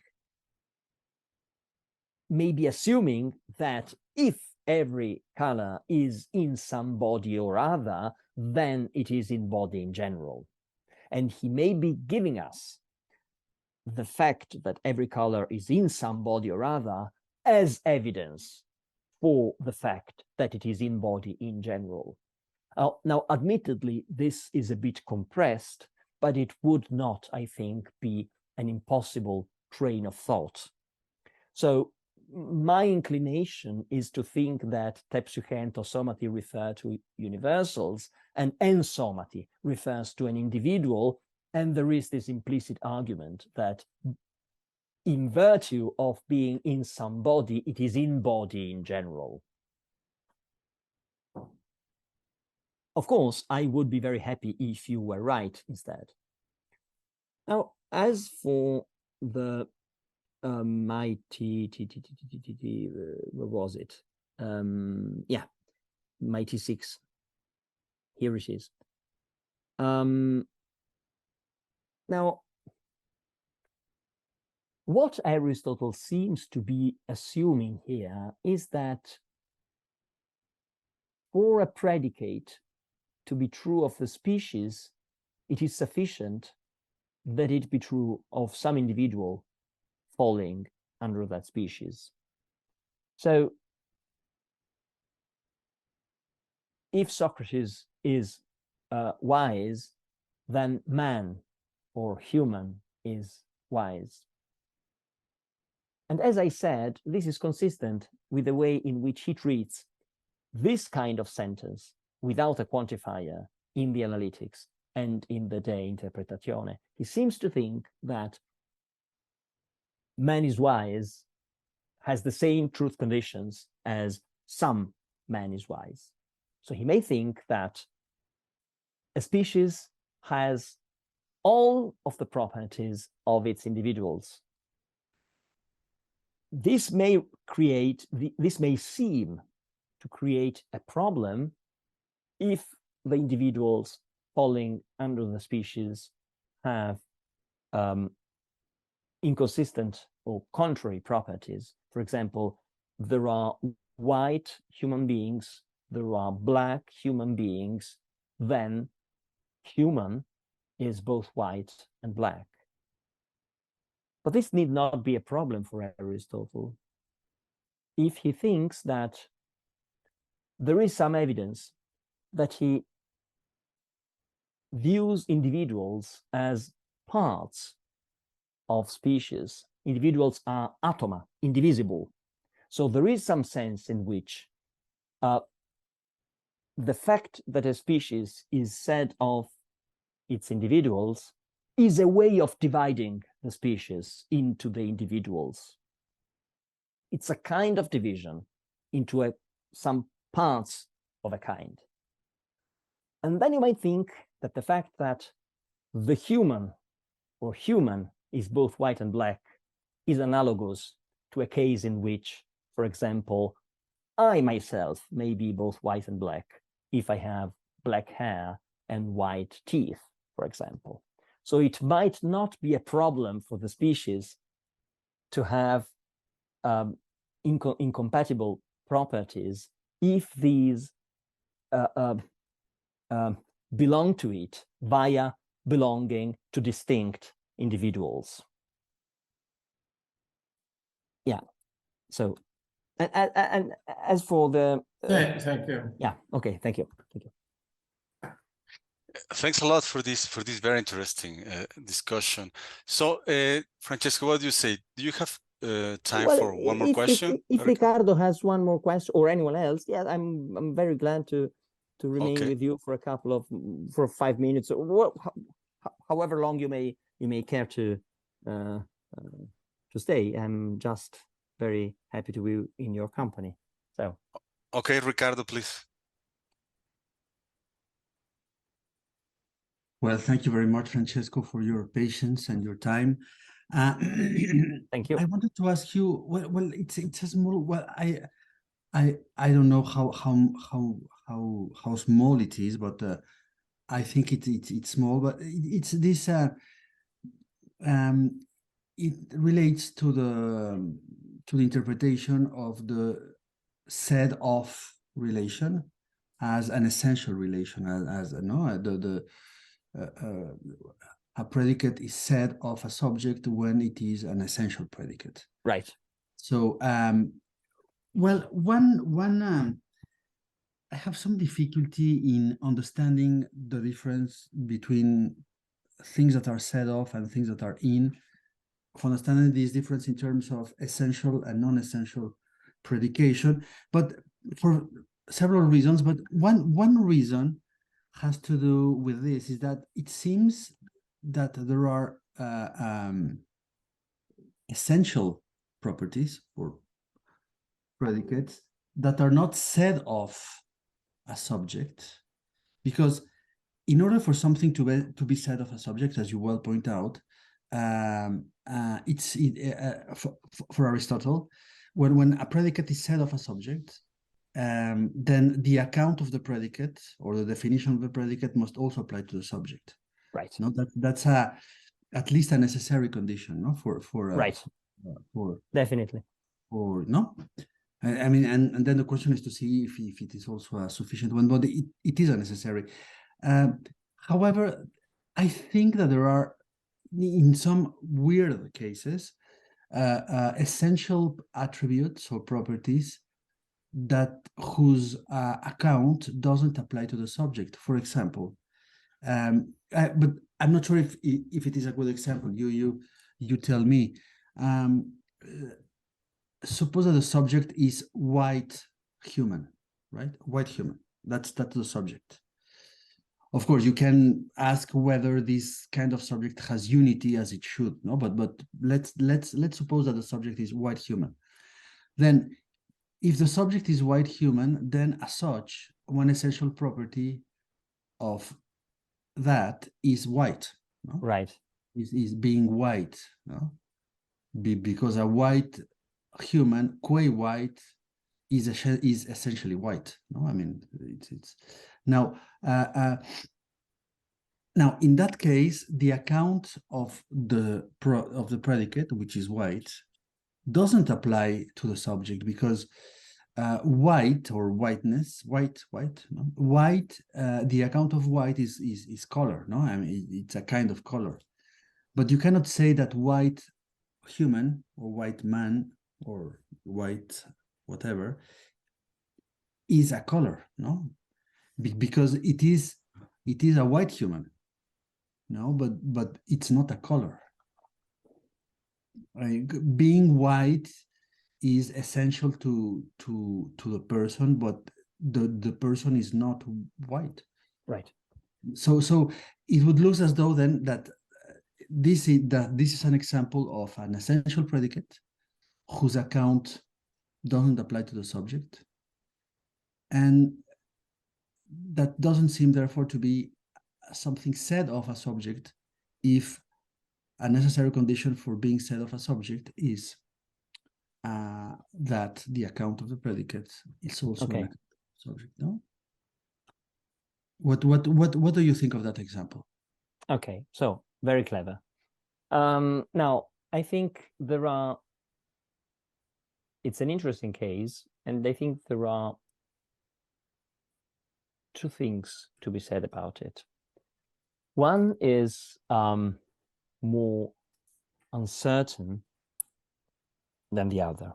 Speaker 2: may be assuming that if every color is in some body or other, then it is in body in general. And he may be giving us the fact that every color is in some body or other as evidence for the fact that it is in body in general. Now, admittedly, this is a bit compressed, but it would not, I think, be an impossible train of thought. So my inclination is to think that tepsuche and tosomati refer to universals and ensomati refers to an individual, and there is this implicit argument that in virtue of being in some body, it is in body in general. Of course, I would be very happy if you were right instead. Now, as for the mighty, what was it? Yeah, mighty 6. Here it is. Now, what Aristotle seems to be assuming here is that for a predicate to be true of the species, it is sufficient that it be true of some individual falling under that species. So if Socrates is wise, then man or human is wise. And as I said, this is consistent with the way in which he treats this kind of sentence without a quantifier in the analytics and in the De Interpretatione. He seems to think that man is wise has the same truth conditions as some man is wise. So he may think that a species has all of the properties of its individuals. This may seem to create a problem if the individuals falling under the species have inconsistent or contrary properties. For example, there are white human beings, there are black human beings, then human is both white and black. But this need not be a problem for Aristotle if he thinks that there is some evidence that he views individuals as parts of species. Individuals are atoma, indivisible. So there is some sense in which the fact that a species is said of its individuals is a way of dividing the species into the individuals. It's a kind of division into some parts of a kind. And then you might think that the fact that the human or human is both white and black is analogous to a case in which, for example, I myself may be both white and black if I have black hair and white teeth, for example. So it might not be a problem for the species to have incompatible properties if these belong to it via belonging to distinct individuals. Yeah. So, and as for the
Speaker 4: thank you.
Speaker 2: Yeah. Okay. Thank you. Thank you.
Speaker 1: Thanks a lot for this very interesting discussion. So, Francesco, what do you say? Do you have time for one more question?
Speaker 2: If Ricardo has one more question, or anyone else, yeah, I'm very glad to remain with you for for 5 minutes, or however long you may care to stay. I'm just very happy to be in your company. So.
Speaker 1: Okay, Ricardo, please.
Speaker 3: Well, thank you very much, Francesco, for your patience and your time.
Speaker 2: Thank you.
Speaker 3: I wanted to ask you. Well, it's a small. Well, I don't know how small it is, but I think it's small. But it's this. it relates to the interpretation of the said of relation as an essential relation, as no, a predicate is said of a subject when it is an essential predicate.
Speaker 2: Right.
Speaker 3: So, well, I have some difficulty in understanding the difference between things that are said of and things that are in, of understanding this difference in terms of essential and non-essential predication, but for several reasons. But one reason has to do with this, is that it seems that there are essential properties or predicates that are not said of a subject, because in order for something to be said of a subject, as you well point out, for Aristotle, when a predicate is said of a subject, then the account of the predicate or the definition of the predicate must also apply to the subject.
Speaker 2: Right.
Speaker 3: No, that's at least a necessary condition, no, for
Speaker 2: Right.
Speaker 3: For
Speaker 2: Definitely.
Speaker 3: or no. I mean, and then the question is to see if it is also a sufficient one, but it is unnecessary. However, I think that there are, in some weird cases, essential attributes or properties that whose account doesn't apply to the subject. For example, but I'm not sure if it is a good example. You tell me. Suppose that the subject is white human, right? White human. That's the subject. Of course, you can ask whether this kind of subject has unity as it should, no? But let's suppose that the subject is white human. Then, if the subject is white human, then as such, one essential property of that is white, no?
Speaker 2: Right.
Speaker 3: Is being white, no? Because a white human, qua white, is essentially white. No, I mean it's now. Now, in that case, the account of the predicate, which is white, doesn't apply to the subject, because white or whiteness, white, no? White. The account of white is color. No, I mean it's a kind of color, but you cannot say that white human or white man or white whatever is a color, no, because it is a white human, no, but it's not a color. Being white is essential to the person, but the person is not white.
Speaker 2: Right.
Speaker 3: So it would look as though then that this is an example of an essential predicate whose account doesn't apply to the subject, and that doesn't seem therefore to be something said of a subject, if a necessary condition for being said of a subject is that the account of the predicate is also
Speaker 2: Okay.
Speaker 3: an subject. No. What do you think of that example?
Speaker 2: Okay. So very clever. Now I think it's an interesting case, and I think there are two things to be said about it. One is more uncertain than the other.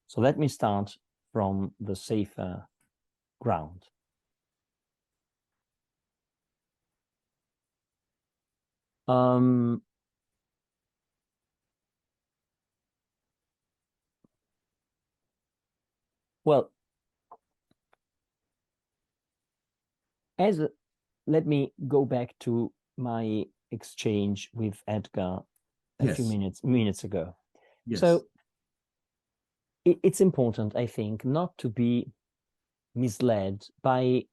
Speaker 2: So let me start from the safer ground. Well, let me go back to my exchange with Edgar a few minutes ago.
Speaker 3: Yes.
Speaker 2: So it's important, I think, not to be misled by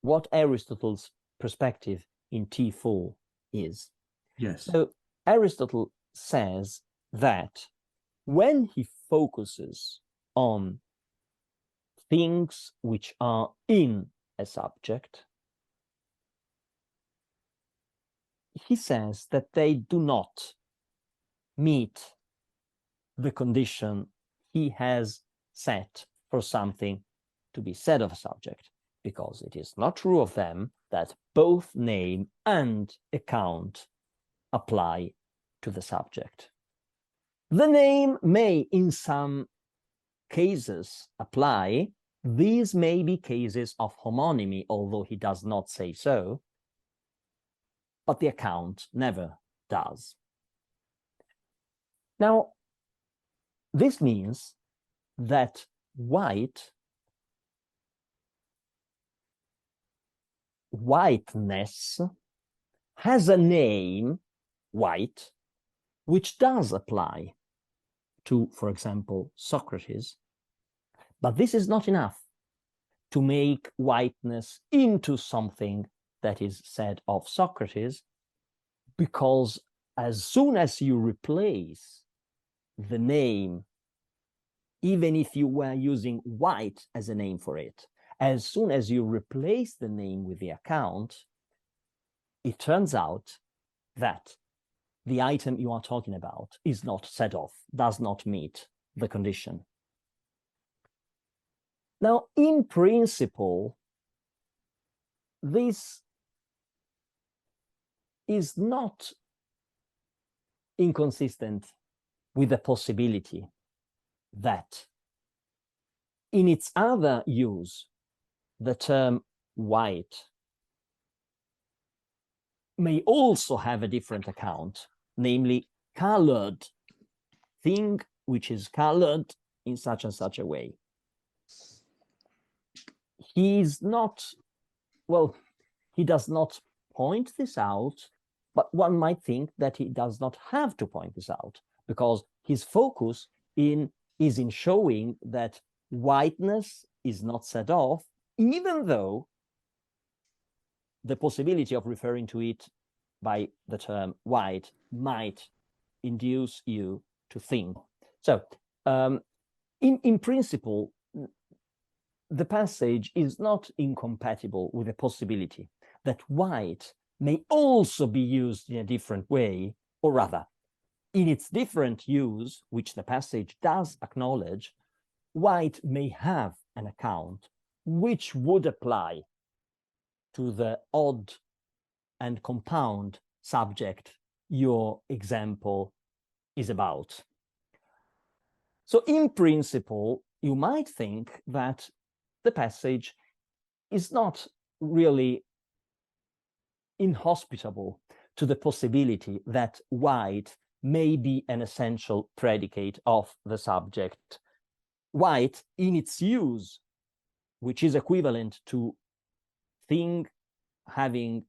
Speaker 2: what Aristotle's perspective in T4 is.
Speaker 3: Yes.
Speaker 2: So Aristotle says that when he focuses on things which are in a subject, he says that they do not meet the condition he has set for something to be said of a subject, because it is not true of them that both name and account apply to the subject. The name may, in some cases, apply. These may be cases of homonymy, although he does not say so, but the account never does. Now, this means that whiteness has a name, white, which does apply to, for example, Socrates, but this is not enough to make whiteness into something that is said of Socrates, because as soon as you replace the name, even if you were using white as a name for it, as soon as you replace the name with the account, it turns out that the item you are talking about is not said of, does not meet the condition. Now, in principle, this is not inconsistent with the possibility that in its other use, the term white may also have a different account, namely colored, thing which is colored in such and such a way. He's not, well, he does not point this out, but one might think that he does not have to point this out, because his focus is in showing that whiteness is not set off, even though the possibility of referring to it by the term white might induce you to think. So, in principle, the passage is not incompatible with the possibility that white may also be used in a different way, or rather, in its different use, which the passage does acknowledge, white may have an account which would apply to the odd and compound subject your example is about. So in principle, you might think that the passage is not really inhospitable to the possibility that white may be an essential predicate of the subject. White, in its use, which is equivalent to thing having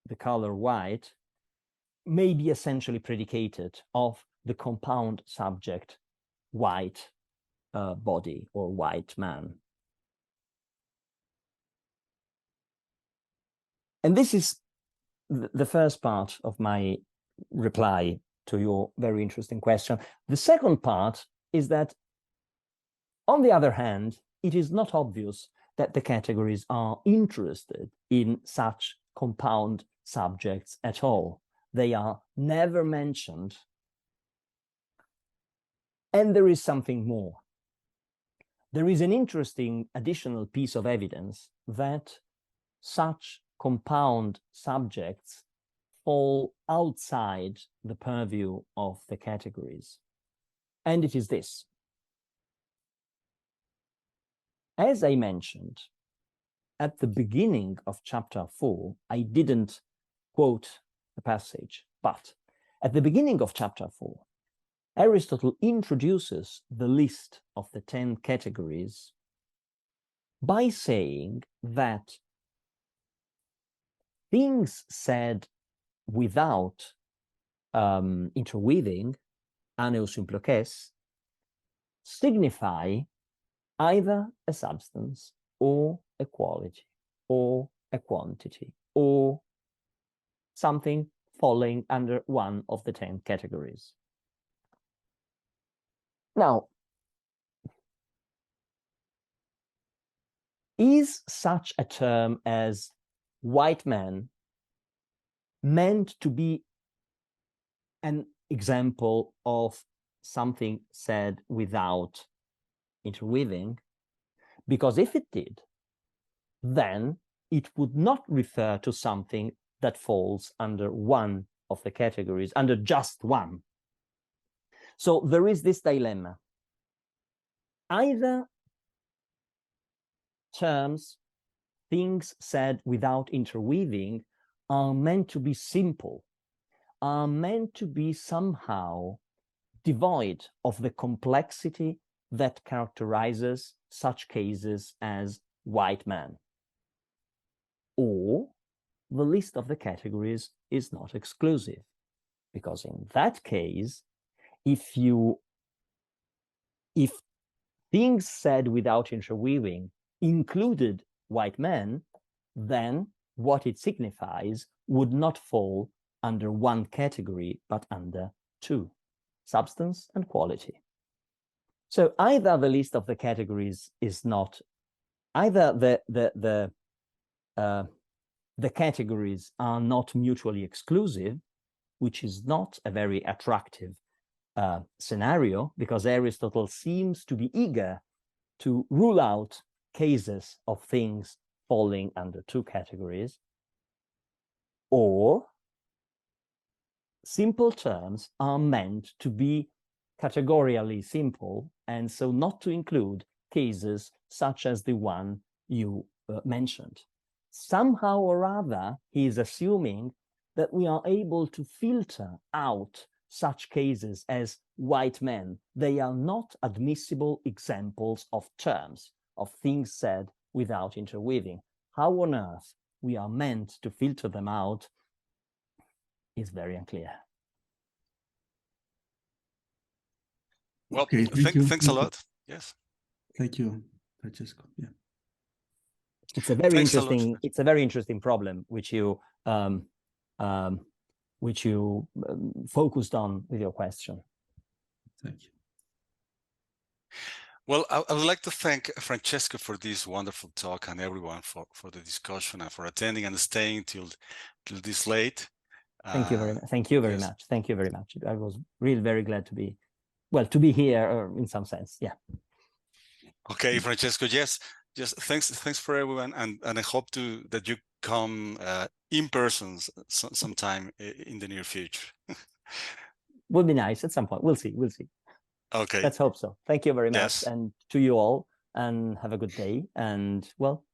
Speaker 2: the color white, may be essentially predicated of the compound subject white body or white man. And this is the first part of my reply to your very interesting question. The second part is that, on the other hand, it is not obvious that the categories are interested in such compound subjects at all. They are never mentioned. And there is something more. There is an interesting additional piece of evidence that such compound subjects fall outside the purview of the categories. And it is this. As I mentioned, at the beginning of chapter 4, I didn't quote the passage, but at the beginning of chapter 4, Aristotle introduces the list of the 10 categories by saying that things said without interweaving, aneus imploces, signify either a substance or a quality or a quantity or something falling under one of the 10 categories. Now, is such a term as white man meant to be an example of something said without interweaving, because if it did, then it would not refer to something that falls under one of the categories, under just one. So there is this dilemma. Either terms, things said without interweaving, are meant to be simple, are meant to be somehow devoid of the complexity that characterizes such cases as white man. Or the list of the categories is not exclusive, because in that case, if things said without interweaving included white men, then what it signifies would not fall under one category, but under two: substance and quality. So either the list of the categories is not, either the categories are not mutually exclusive, which is not a very attractive scenario, because Aristotle seems to be eager to rule out cases of things falling under two categories, or simple terms are meant to be categorially simple, and so not to include cases such as the one you mentioned. Somehow or other, he is assuming that we are able to filter out such cases as white men. They are not admissible examples of terms, of things said without interweaving. How on earth we are meant to filter them out is very unclear.
Speaker 1: Well,
Speaker 3: Okay,
Speaker 1: thanks a lot. Yes.
Speaker 3: Thank you, Francesco. Yeah.
Speaker 2: It's a very
Speaker 1: Thanks a lot.
Speaker 2: interesting. It's a very interesting problem which you focused on with your question.
Speaker 3: Thank you.
Speaker 1: Well, I would like to thank Francesco for this wonderful talk, and everyone for the discussion and for attending and staying till this late.
Speaker 2: Thank you very much. Thank you very
Speaker 1: yes.
Speaker 2: much. Thank you very much. I was really very glad to be, well, to be here in some sense. Yeah.
Speaker 1: Okay, Francesco. Yes. Just thanks for everyone, and I hope that you come in person sometime in the near future.
Speaker 2: Would be nice at some point. We'll see. We'll see.
Speaker 1: Okay.
Speaker 2: Let's hope so. Thank you very much,
Speaker 1: Yes.
Speaker 2: and to you all, and have a good day. And well,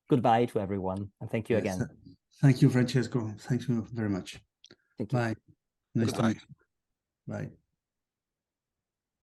Speaker 2: goodbye to everyone, and thank you again.
Speaker 3: Thank you, Francesco. Thank you very much.
Speaker 2: Thank you.
Speaker 3: Bye. Nice to
Speaker 1: Goodbye.
Speaker 3: meet you. Bye.